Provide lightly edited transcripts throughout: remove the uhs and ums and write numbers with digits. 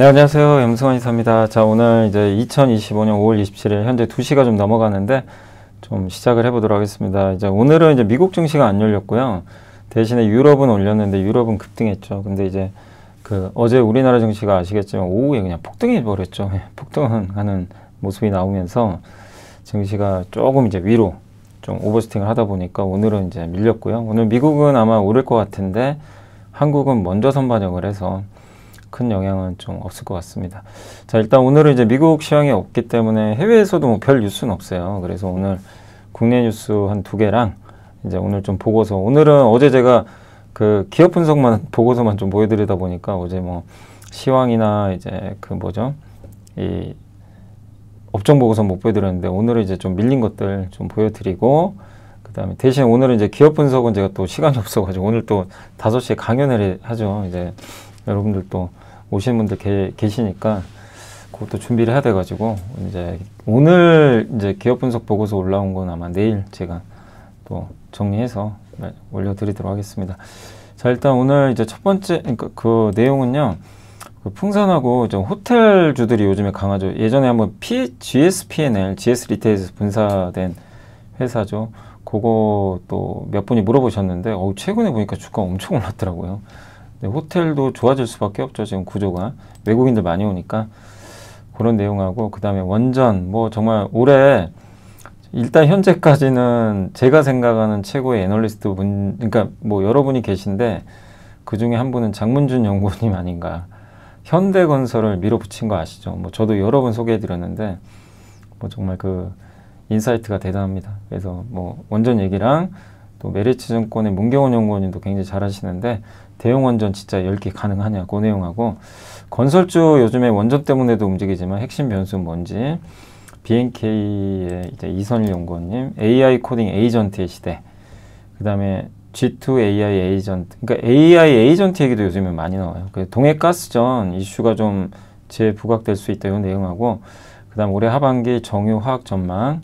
네, 안녕하세요. 염승환이사입니다. 자, 오늘 이제 2025년 5월 27일 현재 2시가 좀 넘어가는데 좀 시작을 해보도록 하겠습니다. 이제 오늘은 이제 미국 증시가 안 열렸고요. 대신에 유럽은 올렸는데 유럽은 급등했죠. 근데 이제 어제 우리나라 증시가 아시겠지만 오후에 그냥 폭등해 버렸죠. 폭등하는 모습이 나오면서 증시가 조금 이제 위로 좀 오버스팅을 하다 보니까 오늘은 이제 밀렸고요. 오늘 미국은 아마 오를 것 같은데 한국은 먼저 선반영을 해서 큰 영향은 좀 없을 것 같습니다. 자, 일단 오늘은 이제 미국 시황이 없기 때문에 해외에서도 뭐 별 뉴스는 없어요. 그래서 오늘 국내 뉴스 한 2개랑 이제 오늘 좀 보고서, 오늘은 어제 제가 그 기업 분석만 보고서만 좀 보여드리다 보니까 어제 뭐 시황이나 이제 이 업종 보고서 못 보여드렸는데 오늘은 이제 좀 밀린 것들 좀 보여드리고, 그 다음에 대신 오늘은 이제 기업 분석은 제가 또 시간이 없어가지고 오늘 또 5시에 강연을 하죠. 이제 여러분들 또 오시는 분들 계시니까 그것도 준비를 해야 돼가지고 이제 오늘 이제 기업 분석 보고서 올라온 건 아마 내일 제가 또 정리해서 올려드리도록 하겠습니다. 자, 일단 오늘 이제 첫 번째 그 내용은요, 풍산하고 좀 호텔주들이 요즘에 강하죠. 예전에 한번 GSPNL, GS 리테일에서 분사된 회사죠. 그거 또 몇 분이 물어보셨는데 최근에 보니까 주가 엄청 올랐더라고요. 네, 호텔도 좋아질 수밖에 없죠. 지금 구조가 외국인들 많이 오니까. 그런 내용하고, 그 다음에 원전 뭐 정말 올해 일단 현재까지는 제가 생각하는 최고의 애널리스트 분, 그러니까 뭐 여러분이 계신데 그 중에 한 분은 장문준 연구원님 아닌가. 현대건설을 밀어붙인 거 아시죠? 뭐 저도 여러 번 소개해 드렸는데 뭐 정말 그 인사이트가 대단합니다. 그래서 뭐 원전 얘기랑 또 메리츠증권의 문경원 연구원님도 굉장히 잘 하시는데 대형 원전 진짜 10개 가능하냐, 그 내용하고, 건설주 요즘에 원전 때문에도 움직이지만 핵심 변수는 뭔지, BNK의 이제 이선일 연구원님, AI 코딩 에이전트의 시대, 그 다음에 G2 AI 에이전트, 그러니까 AI 에이전트 얘기도 요즘에 많이 나와요. 동해가스전 이슈가 좀 재부각될 수 있다, 이 내용하고, 그 다음 올해 하반기 정유 화학 전망,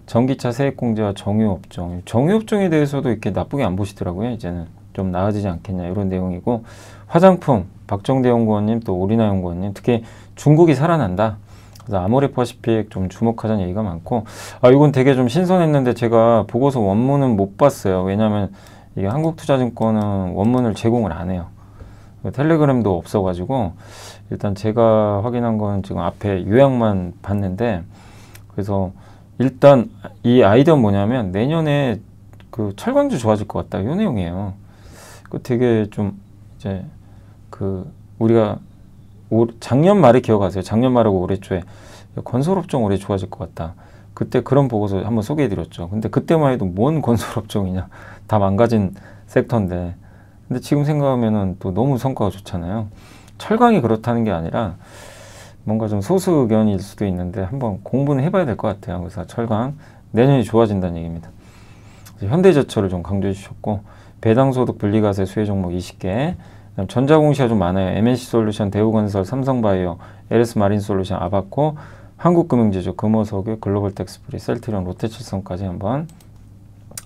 전기차 세액공제와 정유업종, 정유업종에 대해서도 이렇게 나쁘게 안 보시더라고요. 이제는 좀 나아지지 않겠냐, 이런 내용이고, 화장품 박정대 연구원님, 또 오리나 연구원님, 특히 중국이 살아난다, 그래서 아모레퍼시픽 좀 주목하자는 얘기가 많고, 이건 되게 좀 신선했는데 제가 보고서 원문은 못 봤어요. 왜냐하면 이게 한국투자증권은 원문을 제공을 안 해요. 텔레그램도 없어가지고 일단 제가 확인한 건 지금 앞에 요약만 봤는데, 그래서 일단 이 아이디어는 뭐냐면 내년에 그 철강주 좋아질 것 같다, 이 내용이에요. 그 되게 좀 이제 우리가 작년 말에 기억하세요? 작년 말하고 올해 초에 건설업종 올해 좋아질 것 같다. 그때 그런 보고서 한번 소개해 드렸죠. 근데 그때만 해도 뭔 건설업종이냐, 다 망가진 섹터인데. 근데 지금 생각하면은 또 너무 성과가 좋잖아요. 철강이 그렇다는 게 아니라 뭔가 좀 소수 의견일 수도 있는데 한번 공부는 해봐야 될 것 같아요. 그래서 철강 내년이 좋아진다는 얘기입니다. 현대제철을 좀 강조해 주셨고, 배당소득 분리과세 수혜 종목 20개, 전자공시가 좀 많아요. MNC솔루션, 대우건설, 삼성바이오, LS마린솔루션, 아바코, 한국금융지주, 금호석유, 글로벌텍스프리, 셀트리온, 롯데칠성까지 한번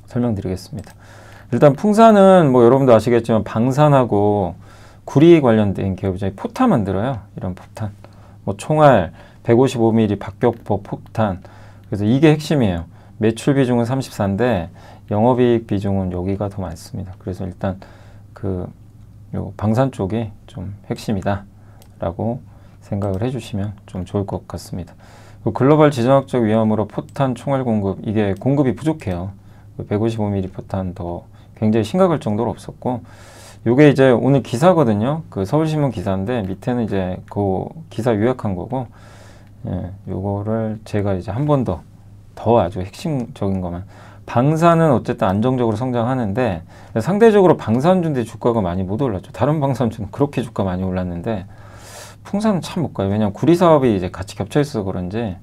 설명드리겠습니다. 일단 풍산은 뭐 여러분도 아시겠지만 방산하고 구리 관련된 기업이죠. 포탄 만들어요. 이런 포탄. 뭐 총알, 155mm 박격포 폭탄. 그래서 이게 핵심이에요. 매출 비중은 34인데 영업이익 비중은 여기가 더 많습니다. 그래서 일단 요 방산 쪽이 좀 핵심이다 라고 생각을 해주시면 좀 좋을 것 같습니다. 글로벌 지정학적 위험으로 포탄 총알 공급, 이게 공급이 부족해요. 155mm 포탄 더 굉장히 심각할 정도로 없었고, 요게 이제 오늘 기사거든요. 서울신문 기사인데 밑에는 이제 그 기사 요약한 거고, 요거를 제가 이제 한 번 더 아주 핵심적인 것만. 방산은 어쨌든 안정적으로 성장하는데 상대적으로 방산주인데 주가가 많이 못 올랐죠. 다른 방산주는 그렇게 주가 많이 올랐는데 풍산은 참 못 가요. 왜냐하면 구리 사업이 이제 같이 겹쳐 있어서 그런지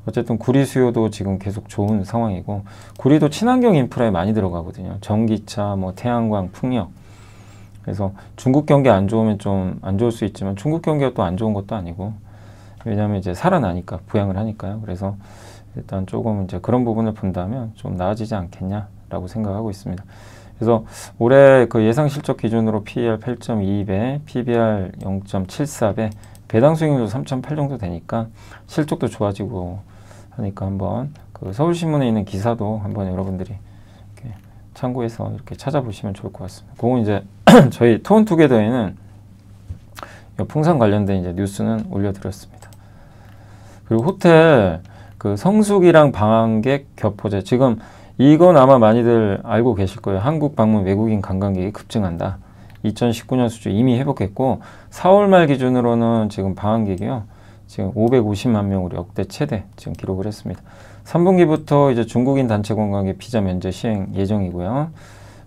어쨌든 구리 수요도 지금 계속 좋은 상황이고, 구리도 친환경 인프라에 많이 들어가거든요. 전기차, 뭐 태양광, 풍력. 그래서 중국 경기 안 좋으면 좀 안 좋을 수 있지만 중국 경기가 또 안 좋은 것도 아니고, 왜냐하면 이제 살아나니까, 부양을 하니까요. 그래서 일단 조금 이제 그런 부분을 본다면 좀 나아지지 않겠냐라고 생각하고 있습니다. 그래서 올해 그 예상 실적 기준으로 PER 8.22배, PBR 0.74배, 배당 수익률도 3.8 정도 되니까 실적도 좋아지고 하니까 한번 그 서울신문에 있는 기사도 한번 여러분들이 이렇게 참고해서 이렇게 찾아보시면 좋을 것 같습니다. 그건 이제 저희 투혼투게더에는 풍산 관련된 이제 뉴스는 올려드렸습니다. 그리고 호텔 그 성수기랑 방한객 격포제, 지금 이건 아마 많이들 알고 계실 거예요. 한국 방문 외국인 관광객이 급증한다. 2019년 수준 이미 회복했고 4월 말 기준으로는 지금 방한객이요, 지금 550만 명으로 역대 최대 지금 기록을 했습니다. 3분기부터 이제 중국인 단체 관광객 비자 면제 시행 예정이고요.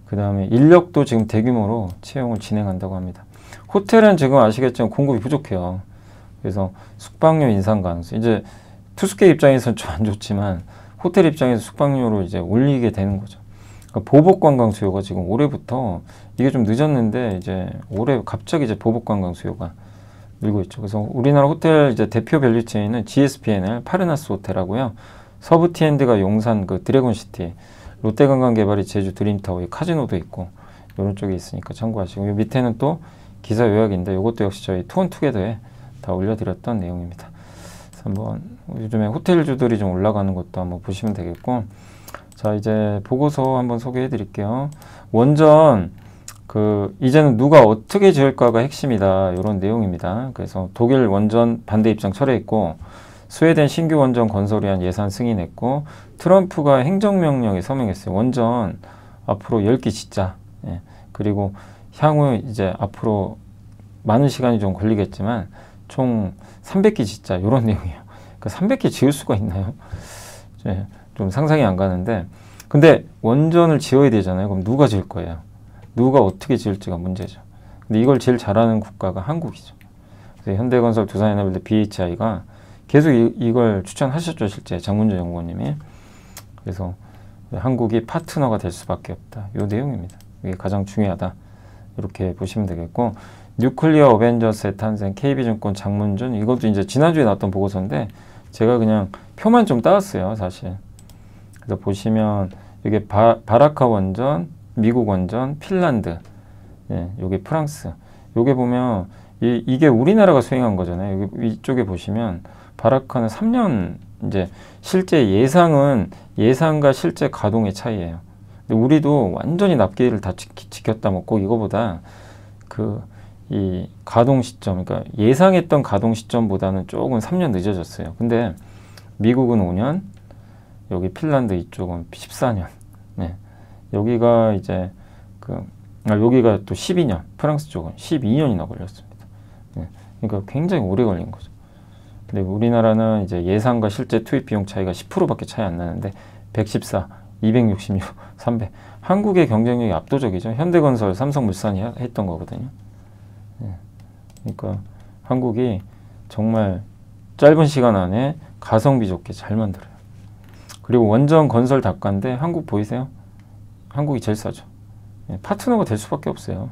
그 다음에 인력도 지금 대규모로 채용을 진행한다고 합니다. 호텔은 지금 아시겠지만 공급이 부족해요. 그래서 숙박료 인상 가능성, 이제 투숙객 입장에서는 좀 안 좋지만 호텔 입장에서 숙박료를 이제 올리게 되는 거죠. 그러니까 보복 관광 수요가 지금 올해부터, 이게 좀 늦었는데 이제 올해 갑자기 이제 보복 관광 수요가 늘고 있죠. 그래서 우리나라 호텔 이제 대표 밸류 체인은 GSPNL, 파르나스 호텔하고요, 서브티엔드가 용산 그 드래곤시티, 롯데관광개발이 제주 드림타워, 카지노도 있고 이런 쪽에 있으니까 참고하시고, 이 밑에는 또 기사 요약인데 이것도 역시 저희 투혼투게더에 다 올려드렸던 내용입니다. 그래서 한번 요즘에 호텔주들이 좀 올라가는 것도 한번 보시면 되겠고, 자 이제 보고서 한번 소개해 드릴게요. 원전 그 이제는 누가 어떻게 지을까가 핵심이다, 이런 내용입니다. 그래서 독일 원전 반대 입장 철회했고, 스웨덴 신규 원전 건설을 위한 예산 승인했고, 트럼프가 행정명령에 서명했어요. 원전 앞으로 10기 짓자. 예. 그리고 향후 이제 앞으로 많은 시간이 좀 걸리겠지만 총 300기 짓자, 이런 내용이에요. 그러니까 300기 지을 수가 있나요? 예. 좀 상상이 안 가는데, 근데 원전을 지어야 되잖아요. 그럼 누가 지을 거예요? 누가 어떻게 지을지가 문제죠. 근데 이걸 제일 잘하는 국가가 한국이죠. 그래서 현대건설, 두산에너빌드, BHI가 계속 이걸 추천하셨죠, 실제 장문주 연구원님이. 그래서 한국이 파트너가 될 수밖에 없다, 이 내용입니다. 이게 가장 중요하다, 이렇게 보시면 되겠고, 뉴클리어 어벤져스의 탄생, KB증권 장문준, 이것도 이제 지난주에 나왔던 보고서인데 제가 그냥 표만 좀 따왔어요, 사실. 그래서 보시면 이게 바라카 원전, 미국 원전, 핀란드, 예, 요게 프랑스. 요게 보면 이게 우리나라가 수행한 거잖아요. 여기 이쪽에 보시면 바라카는 3년, 이제 실제 예상과 실제 가동의 차이예요. 근데 우리도 완전히 납기를 다 지켰다 먹고, 이거보다 이 가동 시점, 그러니까 예상했던 가동 시점보다는 조금 3년 늦어졌어요. 근데 미국은 5년, 여기 핀란드 이쪽은 14년. 네. 여기가 이제 여기가 또 12년, 프랑스 쪽은 12년이나 걸렸습니다. 네. 그러니까 굉장히 오래 걸린 거죠. 근데 우리나라는 이제 예상과 실제 투입 비용 차이가 10%밖에 차이 안 나는데 114, 266, 300. 한국의 경쟁력이 압도적이죠. 현대건설, 삼성물산이 했던 거거든요. 네. 그러니까 한국이 정말 짧은 시간 안에 가성비 좋게 잘 만들어요. 그리고 원전 건설 단가인데 한국 보이세요? 한국이 제일 싸죠. 네. 파트너가 될 수밖에 없어요.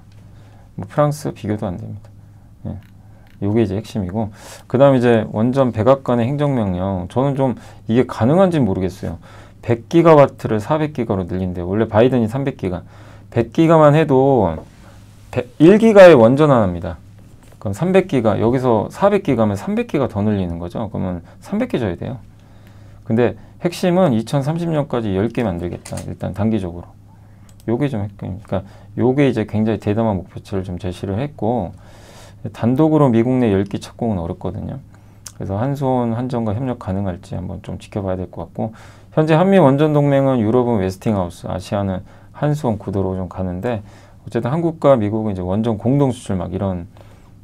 뭐 프랑스 비교도 안 됩니다. 네. 요게 이제 핵심이고, 그 다음에 이제 원전 백악관의 행정명령, 저는 좀 이게 가능한지 모르겠어요. 100기가와트를 400기가로 늘린대. 원래 바이든이 300기가. 100기가만 해도 1기가의 원전 하나입니다. 그럼 300기가, 여기서 400기가면 300기가 더 늘리는 거죠. 그러면 300개 줘야 돼요. 근데 핵심은 2030년까지 10개 만들겠다, 일단 단기적으로. 요게 좀 핵심. 그러니까 요게 이제 굉장히 대담한 목표치를 좀 제시를 했고, 단독으로 미국 내 10기 착공은 어렵거든요. 그래서 한수원, 한전과 협력 가능할지 한번 좀 지켜봐야 될 것 같고, 현재 한미 원전 동맹은 유럽은 웨스팅하우스, 아시아는 한수원 구도로 좀 가는데, 어쨌든 한국과 미국은 이제 원전 공동 수출 막 이런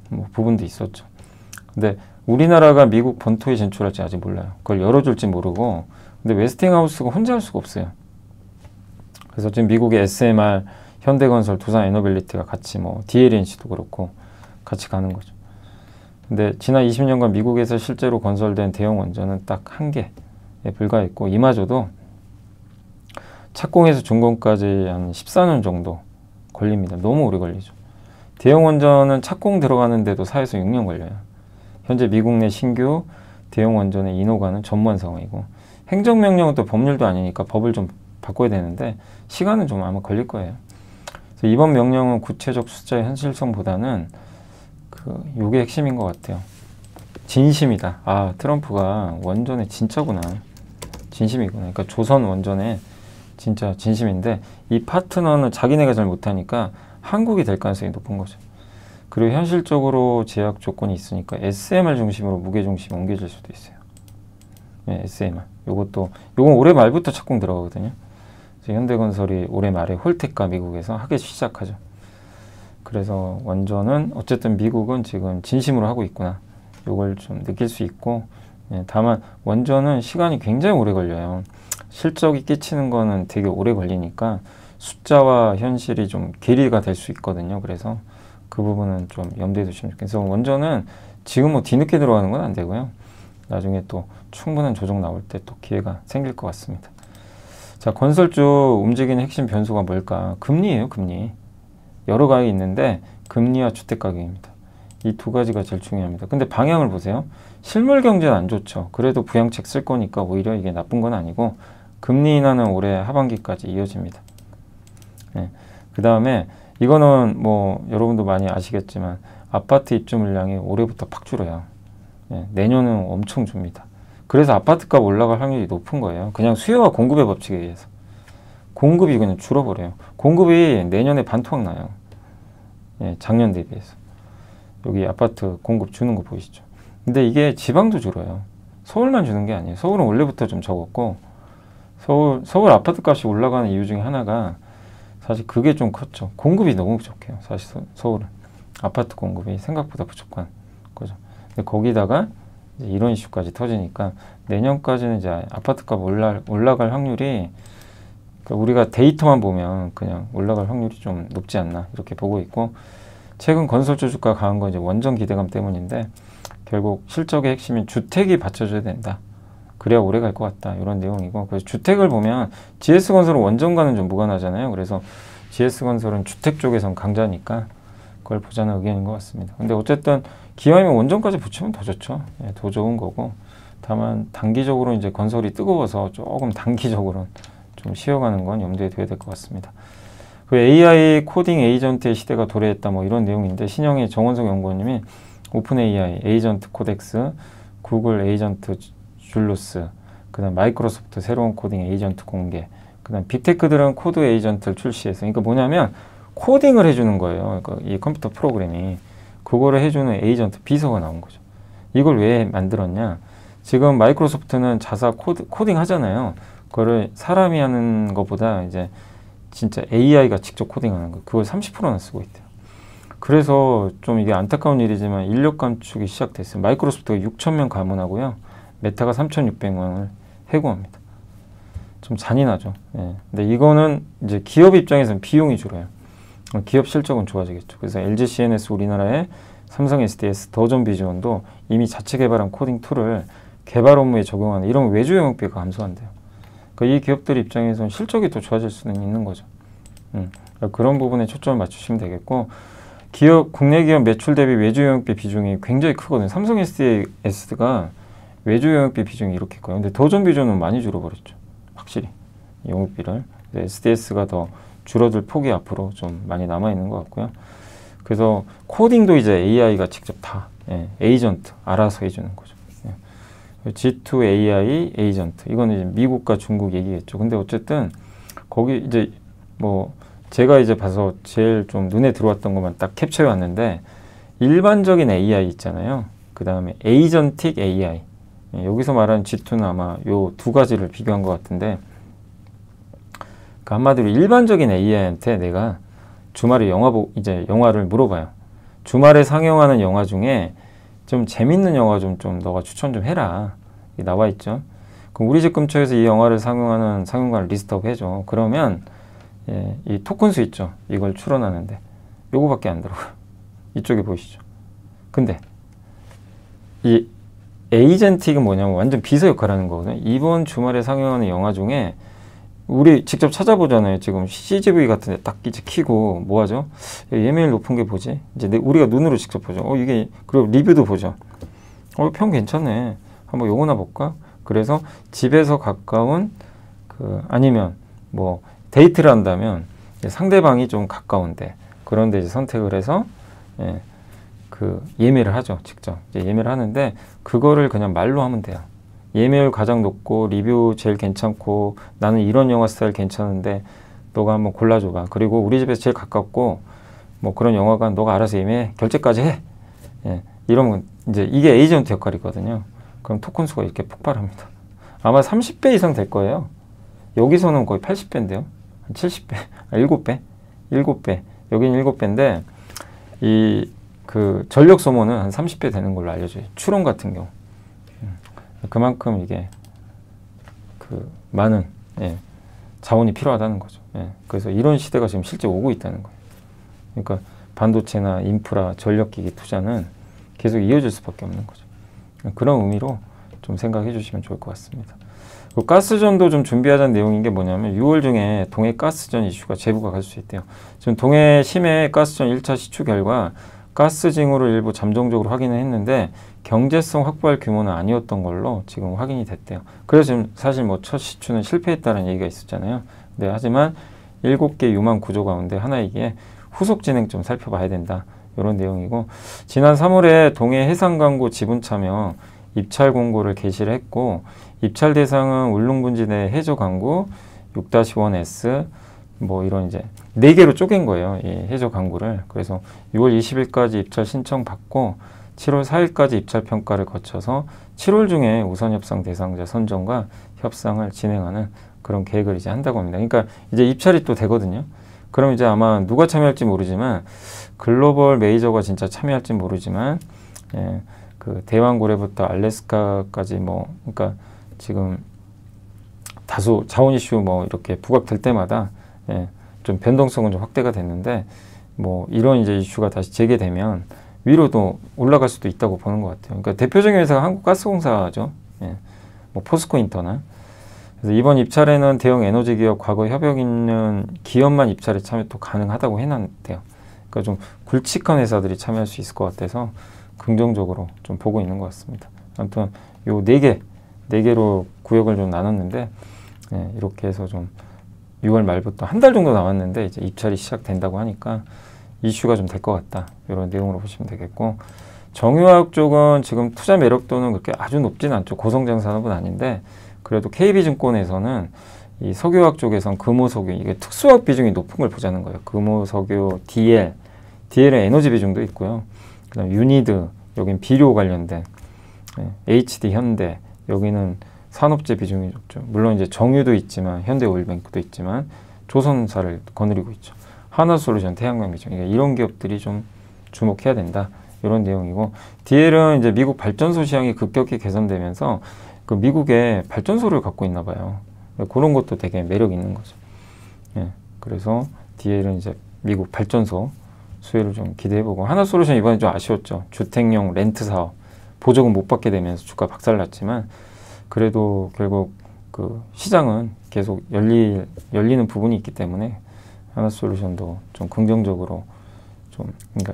뭐 부분도 있었죠. 근데 우리나라가 미국 본토에 진출할지 아직 몰라요. 그걸 열어줄지 모르고, 근데 웨스팅하우스가 혼자 할 수가 없어요. 그래서 지금 미국의 SMR, 현대건설, 두산에너빌리티가 같이 뭐 DLNC도 그렇고 같이 가는 거죠. 근데 지난 20년간 미국에서 실제로 건설된 대형 원전은 딱 1개에 불과했고, 이마저도 착공에서 준공까지 한 14년 정도 걸립니다. 너무 오래 걸리죠. 대형 원전은 착공 들어가는데도 4에서 6년 걸려요. 현재 미국 내 신규 대형 원전의 인허가는 전무한 상황이고, 행정명령은 또 법률도 아니니까 법을 좀 바꿔야 되는데 시간은 좀 아마 걸릴 거예요. 그래서 이번 명령은 구체적 숫자의 현실성보다는 요게 핵심인 것 같아요. 진심이다. 아, 트럼프가 원전에 진짜구나. 진심이구나. 그러니까 조선 원전에 진짜 진심인데 이 파트너는 자기네가 잘 못하니까 한국이 될 가능성이 높은 거죠. 그리고 현실적으로 제약 조건이 있으니까 SMR 중심으로 무게 중심이 옮겨질 수도 있어요. 네, SMR. 요건 올해 말부터 착공 들어가거든요. 현대건설이 올해 말에 홀텍과 미국에서 하기 시작하죠. 그래서 원전은 어쨌든 미국은 지금 진심으로 하고 있구나. 요걸 좀 느낄 수 있고, 다만 원전은 시간이 굉장히 오래 걸려요. 실적이 끼치는 거는 되게 오래 걸리니까 숫자와 현실이 좀 괴리가 될 수 있거든요. 그래서 그 부분은 좀 염두에 두시면 좋겠어요. 그래서 원전은 지금 뭐 뒤늦게 들어가는 건 안 되고요. 나중에 또 충분한 조정 나올 때 또 기회가 생길 것 같습니다. 자, 건설주 움직이는 핵심 변수가 뭘까? 금리예요, 금리. 여러 가지 있는데 금리와 주택가격입니다. 이 두 가지가 제일 중요합니다. 근데 방향을 보세요. 실물 경제는 안 좋죠. 그래도 부양책 쓸 거니까 오히려 이게 나쁜 건 아니고 금리 인하는 올해 하반기까지 이어집니다. 네. 그 다음에 이거는 뭐 여러분도 많이 아시겠지만 아파트 입주 물량이 올해부터 팍 줄어요. 네. 내년은 엄청 줍니다. 그래서 아파트값 올라갈 확률이 높은 거예요. 그냥 수요와 공급의 법칙에 의해서. 공급이 그냥 줄어버려요. 공급이 내년에 반토막 나요. 예, 작년 대비해서. 여기 아파트 공급 주는 거 보이시죠? 근데 이게 지방도 줄어요. 서울만 주는 게 아니에요. 서울은 원래부터 좀 적었고 서울 아파트 값이 올라가는 이유 중에 하나가 사실 그게 좀 컸죠. 공급이 너무 부족해요. 사실 서울은. 아파트 공급이 생각보다 부족한 거죠. 근데 거기다가 이제 이런 이슈까지 터지니까 내년까지는 이제 아파트 값 올라갈 확률이 그러니까 우리가 데이터만 보면 그냥 올라갈 확률이 좀 높지 않나 이렇게 보고 있고 최근 건설주 주가 강한 건 이제 원전 기대감 때문인데 결국 실적의 핵심인 주택이 받쳐줘야 된다. 그래야 오래 갈 것 같다. 이런 내용이고 그래서 주택을 보면 GS건설은 원전과는 좀 무관하잖아요. 그래서 GS건설은 주택 쪽에선 강자니까 그걸 보자는 의견인 것 같습니다. 근데 어쨌든 기왕이면 원전까지 붙이면 더 좋죠. 예, 더 좋은 거고 다만 단기적으로 이제 건설이 뜨거워서 조금 단기적으로는 좀 쉬어가는 건 염두에 둬야 될 것 같습니다. 그 AI 코딩 에이전트의 시대가 도래했다 뭐 이런 내용인데 신영희 정원석 연구원님이 오픈 AI 에이전트 코덱스, 구글 에이전트 줄루스, 그다음 마이크로소프트 새로운 코딩 에이전트 공개, 그다음 빅테크들은 코드 에이전트를 출시해서 그러니까 뭐냐면 코딩을 해주는 거예요. 그러니까 이 컴퓨터 프로그램이 그거를 해주는 에이전트 비서가 나온 거죠. 이걸 왜 만들었냐? 지금 마이크로소프트는 자사 코딩 하잖아요. 그거를 사람이 하는 것보다 이제 진짜 AI가 직접 코딩하는 거 그걸 30%나 쓰고 있대요. 그래서 좀 이게 안타까운 일이지만 인력 감축이 시작됐어요. 마이크로소프트가 6,000명 감원하고요. 메타가 3,600명을 해고합니다. 좀 잔인하죠. 예. 근데 이거는 이제 기업 입장에서는 비용이 줄어요. 기업 실적은 좋아지겠죠. 그래서 LG CNS 우리나라의 삼성 SDS 더존 비즈원도 이미 자체 개발한 코딩 툴을 개발 업무에 적용하는 이런 외주 영업비가 감소한대요. 그러니까 이 기업들 입장에서는 실적이 더 좋아질 수는 있는 거죠. 그런 부분에 초점을 맞추시면 되겠고 국내 기업 매출 대비 외주 영업비 비중이 굉장히 크거든요. 삼성 SDS가 외주 영업비 비중이 이렇게 커요. 근데 더존 비즈원은 많이 줄어버렸죠. 확실히 영업비를. SDS가 더 줄어들 폭이 앞으로 좀 많이 남아있는 것 같고요. 그래서 코딩도 이제 AI가 직접 다 에이전트 알아서 해주는 거죠. G2 AI 에이전트 이거는 이제 미국과 중국 얘기겠죠. 근데 어쨌든 거기 이제 뭐 제가 이제 봐서 제일 좀 눈에 들어왔던 것만 딱 캡처해 왔는데 일반적인 AI 있잖아요. 그 다음에 에이전틱 AI 여기서 말하는 G2는 아마 요 두 가지를 비교한 것 같은데 그 한마디로 일반적인 AI한테 내가 주말에 이제 영화를 물어봐요. 주말에 상영하는 영화 중에 좀 재밌는 영화 좀 너가 추천 좀 해라. 나와 있죠. 그럼 우리 집 근처에서 이 영화를 상영하는 상영관을 리스트업 해줘. 그러면 이 토큰수 있죠. 이걸 추론하는데 요거밖에 안 들어가요. 이쪽에 보이시죠. 근데 이 에이전틱은 뭐냐면 완전 비서 역할을 하는 거거든요. 이번 주말에 상영하는 영화 중에 우리 직접 찾아보잖아요. 지금 CGV 같은 데 딱 이제 키고 뭐 하죠? 예매율 높은 게 뭐지? 이제 우리가 눈으로 직접 보죠. 이게 그리고 리뷰도 보죠. 평 괜찮네. 한번 요거나 볼까? 그래서 집에서 가까운 아니면 뭐 데이트를 한다면 상대방이 좀 가까운데 그런데 이제 선택을 해서 그 예매를 하죠. 직접 이제 예매를 하는데 그거를 그냥 말로 하면 돼요. 예매율 가장 높고 리뷰 제일 괜찮고 나는 이런 영화 스타일 괜찮은데 너가 한번 골라줘봐. 그리고 우리 집에서 제일 가깝고 뭐 그런 영화관 너가 알아서 예매해. 결제까지 해. 예, 이러면 이제 이게 에이전트 역할이거든요. 그럼 토큰 수가 이렇게 폭발합니다. 아마 30배 이상 될 거예요. 여기서는 거의 80배인데요. 한 70배, 7배? 7배. 여기는 7배인데 이 그 전력 소모는 한 30배 되는 걸로 알려져요. 추론 같은 경우. 그만큼 이게 그 많은 자원이 필요하다는 거죠. 그래서 이런 시대가 지금 실제 오고 있다는 거예요. 그러니까 반도체나 인프라, 전력기기 투자는 계속 이어질 수밖에 없는 거죠. 그런 의미로 좀 생각해 주시면 좋을 것 같습니다. 그 가스전도 좀 준비하자는 내용인 게 뭐냐면 6월 중에 동해 가스전 이슈가 제보가 갈 수 있대요. 지금 동해 심해 가스전 1차 시추 결과 가스 징후를 일부 잠정적으로 확인을 했는데 경제성 확보할 규모는 아니었던 걸로 지금 확인이 됐대요. 그래서 지금 사실 뭐 첫 시추는 실패했다는 얘기가 있었잖아요. 네, 하지만 7개 유망 구조 가운데 하나이기에 후속 진행 좀 살펴봐야 된다. 이런 내용이고 지난 3월에 동해 해상광구 지분 참여 입찰 공고를 게시를 했고 입찰 대상은 울릉분지대 해저광구 6-1S 뭐 이런 이제 4개로 쪼갠 거예요. 이 해저 광구를. 그래서 6월 20일까지 입찰 신청 받고 7월 4일까지 입찰 평가를 거쳐서 7월 중에 우선 협상 대상자 선정과 협상을 진행하는 그런 계획을 이제 한다고 합니다. 그러니까 이제 입찰이 또 되거든요. 그럼 이제 아마 누가 참여할지 모르지만 글로벌 메이저가 진짜 참여할지 모르지만 그 대왕고래부터 알래스카까지 뭐 그러니까 지금 다소 자원 이슈 뭐 이렇게 부각될 때마다 좀 변동성은 좀 확대가 됐는데 뭐 이런 이제 이슈가 다시 재개되면 위로도 올라갈 수도 있다고 보는 것 같아요. 그러니까 대표적인 회사가 한국가스공사죠. 뭐 포스코인터나. 그래서 이번 입찰에는 대형 에너지 기업 과거 협력 있는 기업만 입찰에 참여 또 가능하다고 해놨대요. 그러니까 좀 굵직한 회사들이 참여할 수 있을 것 같아서 긍정적으로 좀 보고 있는 것 같습니다. 아무튼 요 4개로 구역을 좀 나눴는데 이렇게 해서 좀 6월 말부터 한 달 정도 남았는데 이제 입찰이 시작된다고 하니까 이슈가 좀 될 것 같다. 이런 내용으로 보시면 되겠고 정유화학 쪽은 지금 투자 매력도는 그렇게 아주 높진 않죠. 고성장 산업은 아닌데 그래도 KB증권에서는 이 석유화학 쪽에선 금호석유 이게 특수화학 비중이 높은 걸 보자는 거예요. 금호석유, DL은 에너지 비중도 있고요. 그다음 유니드 여긴 비료 관련된 HD 현대 여기는 산업재 비중이 높죠. 물론 이제 정유도 있지만 현대오일뱅크도 있지만 조선사를 거느리고 있죠. 하나솔루션, 태양광 비중 이런 기업들이 좀 주목해야 된다. 이런 내용이고 DL은 이제 미국 발전소 시장이 급격히 개선되면서 그 미국에 발전소를 갖고 있나 봐요. 그런 것도 되게 매력 있는 거죠. 그래서 DL은 이제 미국 발전소 수혜를 좀 기대해보고 하나솔루션 이번에 좀 아쉬웠죠. 주택용 렌트 사업 보조금 못 받게 되면서 주가 박살났지만 그래도 결국 그 시장은 계속 열리는 부분이 있기 때문에 하나솔루션도 좀 긍정적으로 좀 그러니까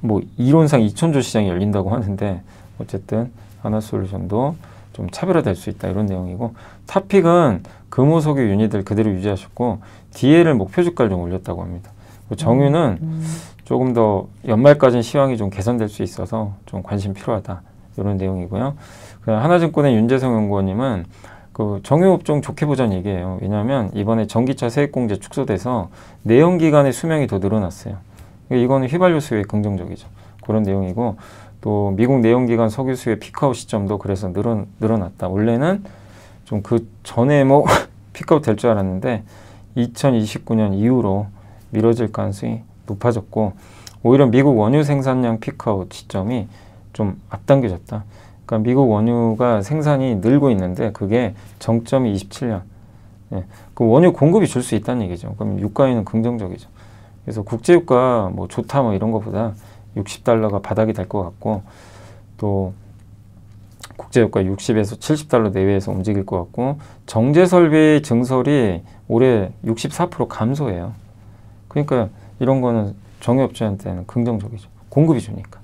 뭐 이론상 2천조 시장이 열린다고 하는데 어쨌든 하나솔루션도 좀 차별화될 수 있다 이런 내용이고 탑픽은 금호석유 유닛을 그대로 유지하셨고 DL을 목표 주가를 좀 올렸다고 합니다. 정유는 조금 더 연말까지는 시황이 좀 개선될 수 있어서 좀 관심 필요하다 이런 내용이고요. 하나증권의 윤재성 연구원님은 그 정유업종 좋게 보자는 얘기예요. 왜냐하면 이번에 전기차 세액공제 축소돼서 내연기관의 수명이 더 늘어났어요. 이거는 휘발유 수요에 긍정적이죠. 그런 내용이고 또 미국 내연기관 석유 수요 피크아웃 시점도 그래서 늘어났다. 원래는 좀 그 전에 뭐 피크아웃 될 줄 알았는데 2029년 이후로 미뤄질 가능성이 높아졌고 오히려 미국 원유 생산량 피크아웃 시점이 좀 앞당겨졌다. 그러니까 미국 원유가 생산이 늘고 있는데 그게 정점이 27년. 그 원유 공급이 줄 수 있다는 얘기죠. 그럼 유가에는 긍정적이죠. 그래서 국제유가 뭐 좋다 뭐 이런 것보다 $60가 바닥이 될 것 같고 또 국제유가 60에서 $70 내외에서 움직일 것 같고 정제설비 증설이 올해 64% 감소해요. 그러니까 이런 거는 정유업체한테는 긍정적이죠. 공급이 주니까.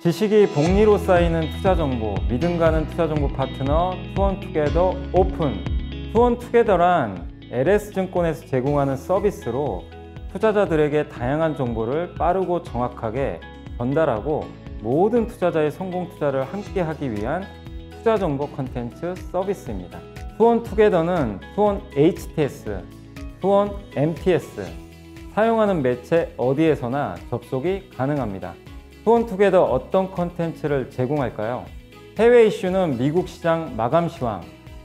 지식이 복리로 쌓이는 투자정보, 믿음 가는 투자정보 파트너 투원투게더 오픈. 투원투게더란 LS증권에서 제공하는 서비스로 투자자들에게 다양한 정보를 빠르고 정확하게 전달하고 모든 투자자의 성공 투자를 함께 하기 위한 투자 정보 컨텐츠 서비스입니다. 투원투게더는 투원 HTS, 투원 MTS, 사용하는 매체 어디에서나 접속이 가능합니다. 투원투게더 어떤 컨텐츠를 제공할까요? 해외 이슈는 미국 시장 마감 시황,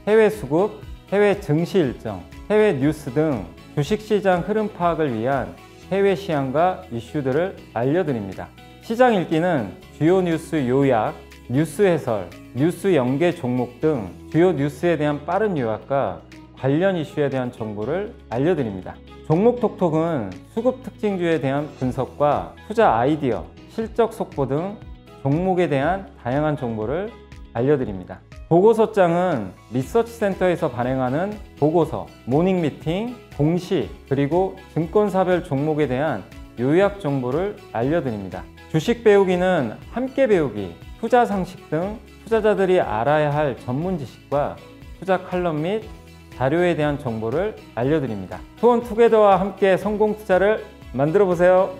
해외 수급, 해외 증시 일정, 해외 뉴스 등 주식시장 흐름 파악을 위한 해외 시황과 이슈들을 알려드립니다. 시장 읽기는 주요 뉴스 요약, 뉴스 해설, 뉴스 연계 종목 등 주요 뉴스에 대한 빠른 요약과 관련 이슈에 대한 정보를 알려드립니다. 종목 톡톡은 수급 특징주에 대한 분석과 투자 아이디어, 실적 속보 등 종목에 대한 다양한 정보를 알려드립니다. 보고서장은 리서치센터에서 발행하는 보고서, 모닝미팅, 공시, 그리고 증권사별 종목에 대한 요약 정보를 알려드립니다. 주식 배우기는 함께 배우기, 투자 상식 등 투자자들이 알아야 할 전문 지식과 투자 칼럼 및 자료에 대한 정보를 알려드립니다. 투원투게더와 함께 성공 투자를 만들어 보세요.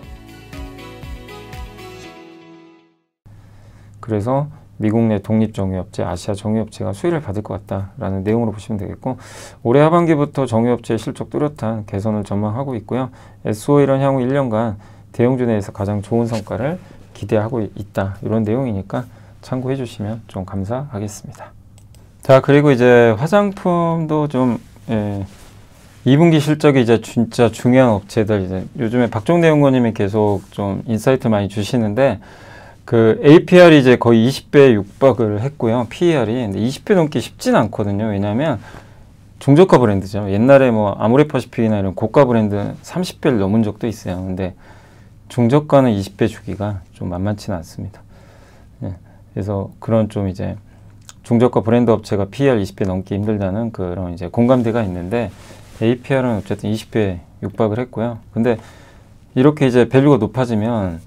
그래서 미국 내 독립정유업체, 아시아 정유업체가 수혜를 받을 것 같다라는 내용으로 보시면 되겠고, 올해 하반기부터 정유업체의 실적 뚜렷한 개선을 전망하고 있고요. SOL은 향후 1년간 대형주 내에서 가장 좋은 성과를 기대하고 있다, 이런 내용이니까 참고해 주시면 좀 감사하겠습니다. 자, 그리고 이제 화장품도 좀 2분기 실적이 이제 진짜 중요한 업체들, 이제 요즘에 박종대 연구원님이 계속 좀 인사이트 많이 주시는데, 그 APR이 이제 거의 20배에 육박을 했고요. PER이. 근데 20배 넘기 쉽진 않거든요. 왜냐하면 중저가 브랜드죠. 옛날에 뭐 아모레퍼시픽이나 이런 고가 브랜드 30배를 넘은 적도 있어요. 근데 중저가는 20배 주기가 좀 만만치는 않습니다. 예. 그래서 그런 좀 이제 중저가 브랜드 업체가 PER 20배 넘기 힘들다는 그런 이제 공감대가 있는데, APR은 어쨌든 20배 육박을 했고요. 근데 이렇게 이제 밸류가 높아지면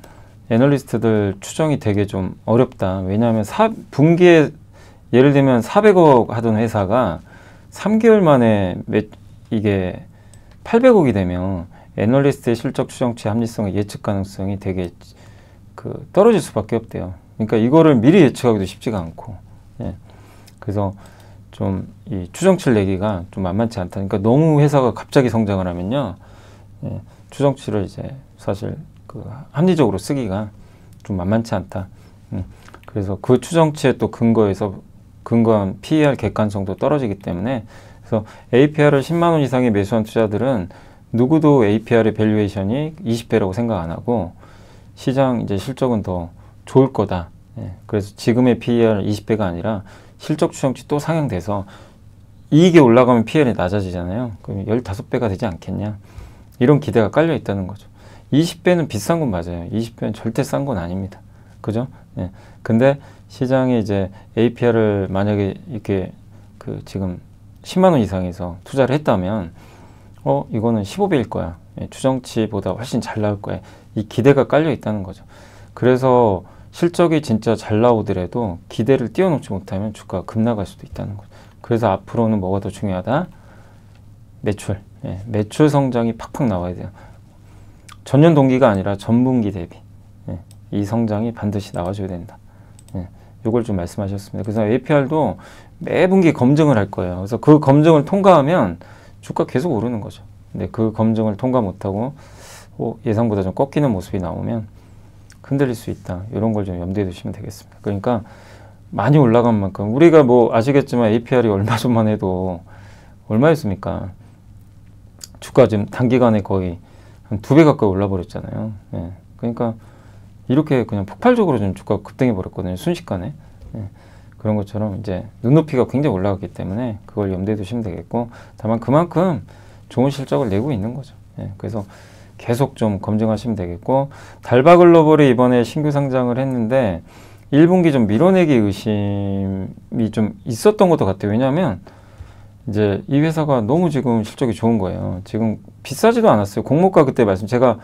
애널리스트들 추정이 되게 좀 어렵다. 왜냐하면 분기에 예를 들면 400억 하던 회사가 3개월 만에 이게 800억이 되면 애널리스트의 실적 추정치 합리성의 예측 가능성이 되게 떨어질 수밖에 없대요. 그러니까 이거를 미리 예측하기도 쉽지가 않고, 예. 그래서 좀 이 추정치를 내기가 좀 만만치 않다. 그러니까 너무 회사가 갑자기 성장을 하면요, 예, 추정치를 이제 사실 합리적으로 쓰기가 좀 만만치 않다. 그래서 그 추정치에 또 근거한 PER 객관성도 떨어지기 때문에, 그래서 APR을 10만 원 이상에 매수한 투자들은 누구도 APR의 밸류에이션이 20배라고 생각 안 하고 시장 이제 실적은 더 좋을 거다. 예, 그래서 지금의 PER 20배가 아니라 실적 추정치 또 상향돼서 이익이 올라가면 PER이 낮아지잖아요. 그럼 15배가 되지 않겠냐. 이런 기대가 깔려 있다는 거죠. 20배는 비싼 건 맞아요. 20배는 절대 싼 건 아닙니다. 그죠? 예. 근데 시장에 이제 APR을 만약에 이렇게 지금 10만 원 이상에서 투자를 했다면, 이거는 15배일 거야. 예, 추정치보다 훨씬 잘 나올 거야. 이 기대가 깔려 있다는 거죠. 그래서 실적이 진짜 잘 나오더라도 기대를 뛰어넘지 못하면 주가가 급락할 수도 있다는 거죠. 그래서 앞으로는 뭐가 더 중요하다? 매출. 예, 매출 성장이 팍팍 나와야 돼요. 전년 동기가 아니라 전분기 대비, 예, 이 성장이 반드시 나와줘야 된다. 예, 이걸 좀 말씀하셨습니다. 그래서 APR도 매 분기 검증을 할 거예요. 그래서 그 검증을 통과하면 주가 계속 오르는 거죠. 근데 그 검증을 통과 못하고 예상보다 좀 꺾이는 모습이 나오면 흔들릴 수 있다. 이런 걸 좀 염두에 두시면 되겠습니다. 그러니까 많이 올라간 만큼, 우리가 뭐 아시겠지만 APR이 얼마 전만 해도 얼마였습니까? 주가 지금 단기간에 거의 한 2배 가까이 올라버렸잖아요. 예. 그러니까 이렇게 그냥 폭발적으로 좀 주가가 급등해 버렸거든요. 순식간에. 예. 그런 것처럼 이제 눈높이가 굉장히 올라갔기 때문에 그걸 염두에 두시면 되겠고, 다만 그만큼 좋은 실적을 내고 있는 거죠. 예. 그래서 계속 좀 검증하시면 되겠고, 달바글로벌이 이번에 신규 상장을 했는데 1분기 좀 밀어내기 의심이 좀 있었던 것도 같아요. 왜냐하면 이제 이 회사가 너무 지금 실적이 좋은 거예요. 지금 비싸지도 않았어요. 공모가 그때 제가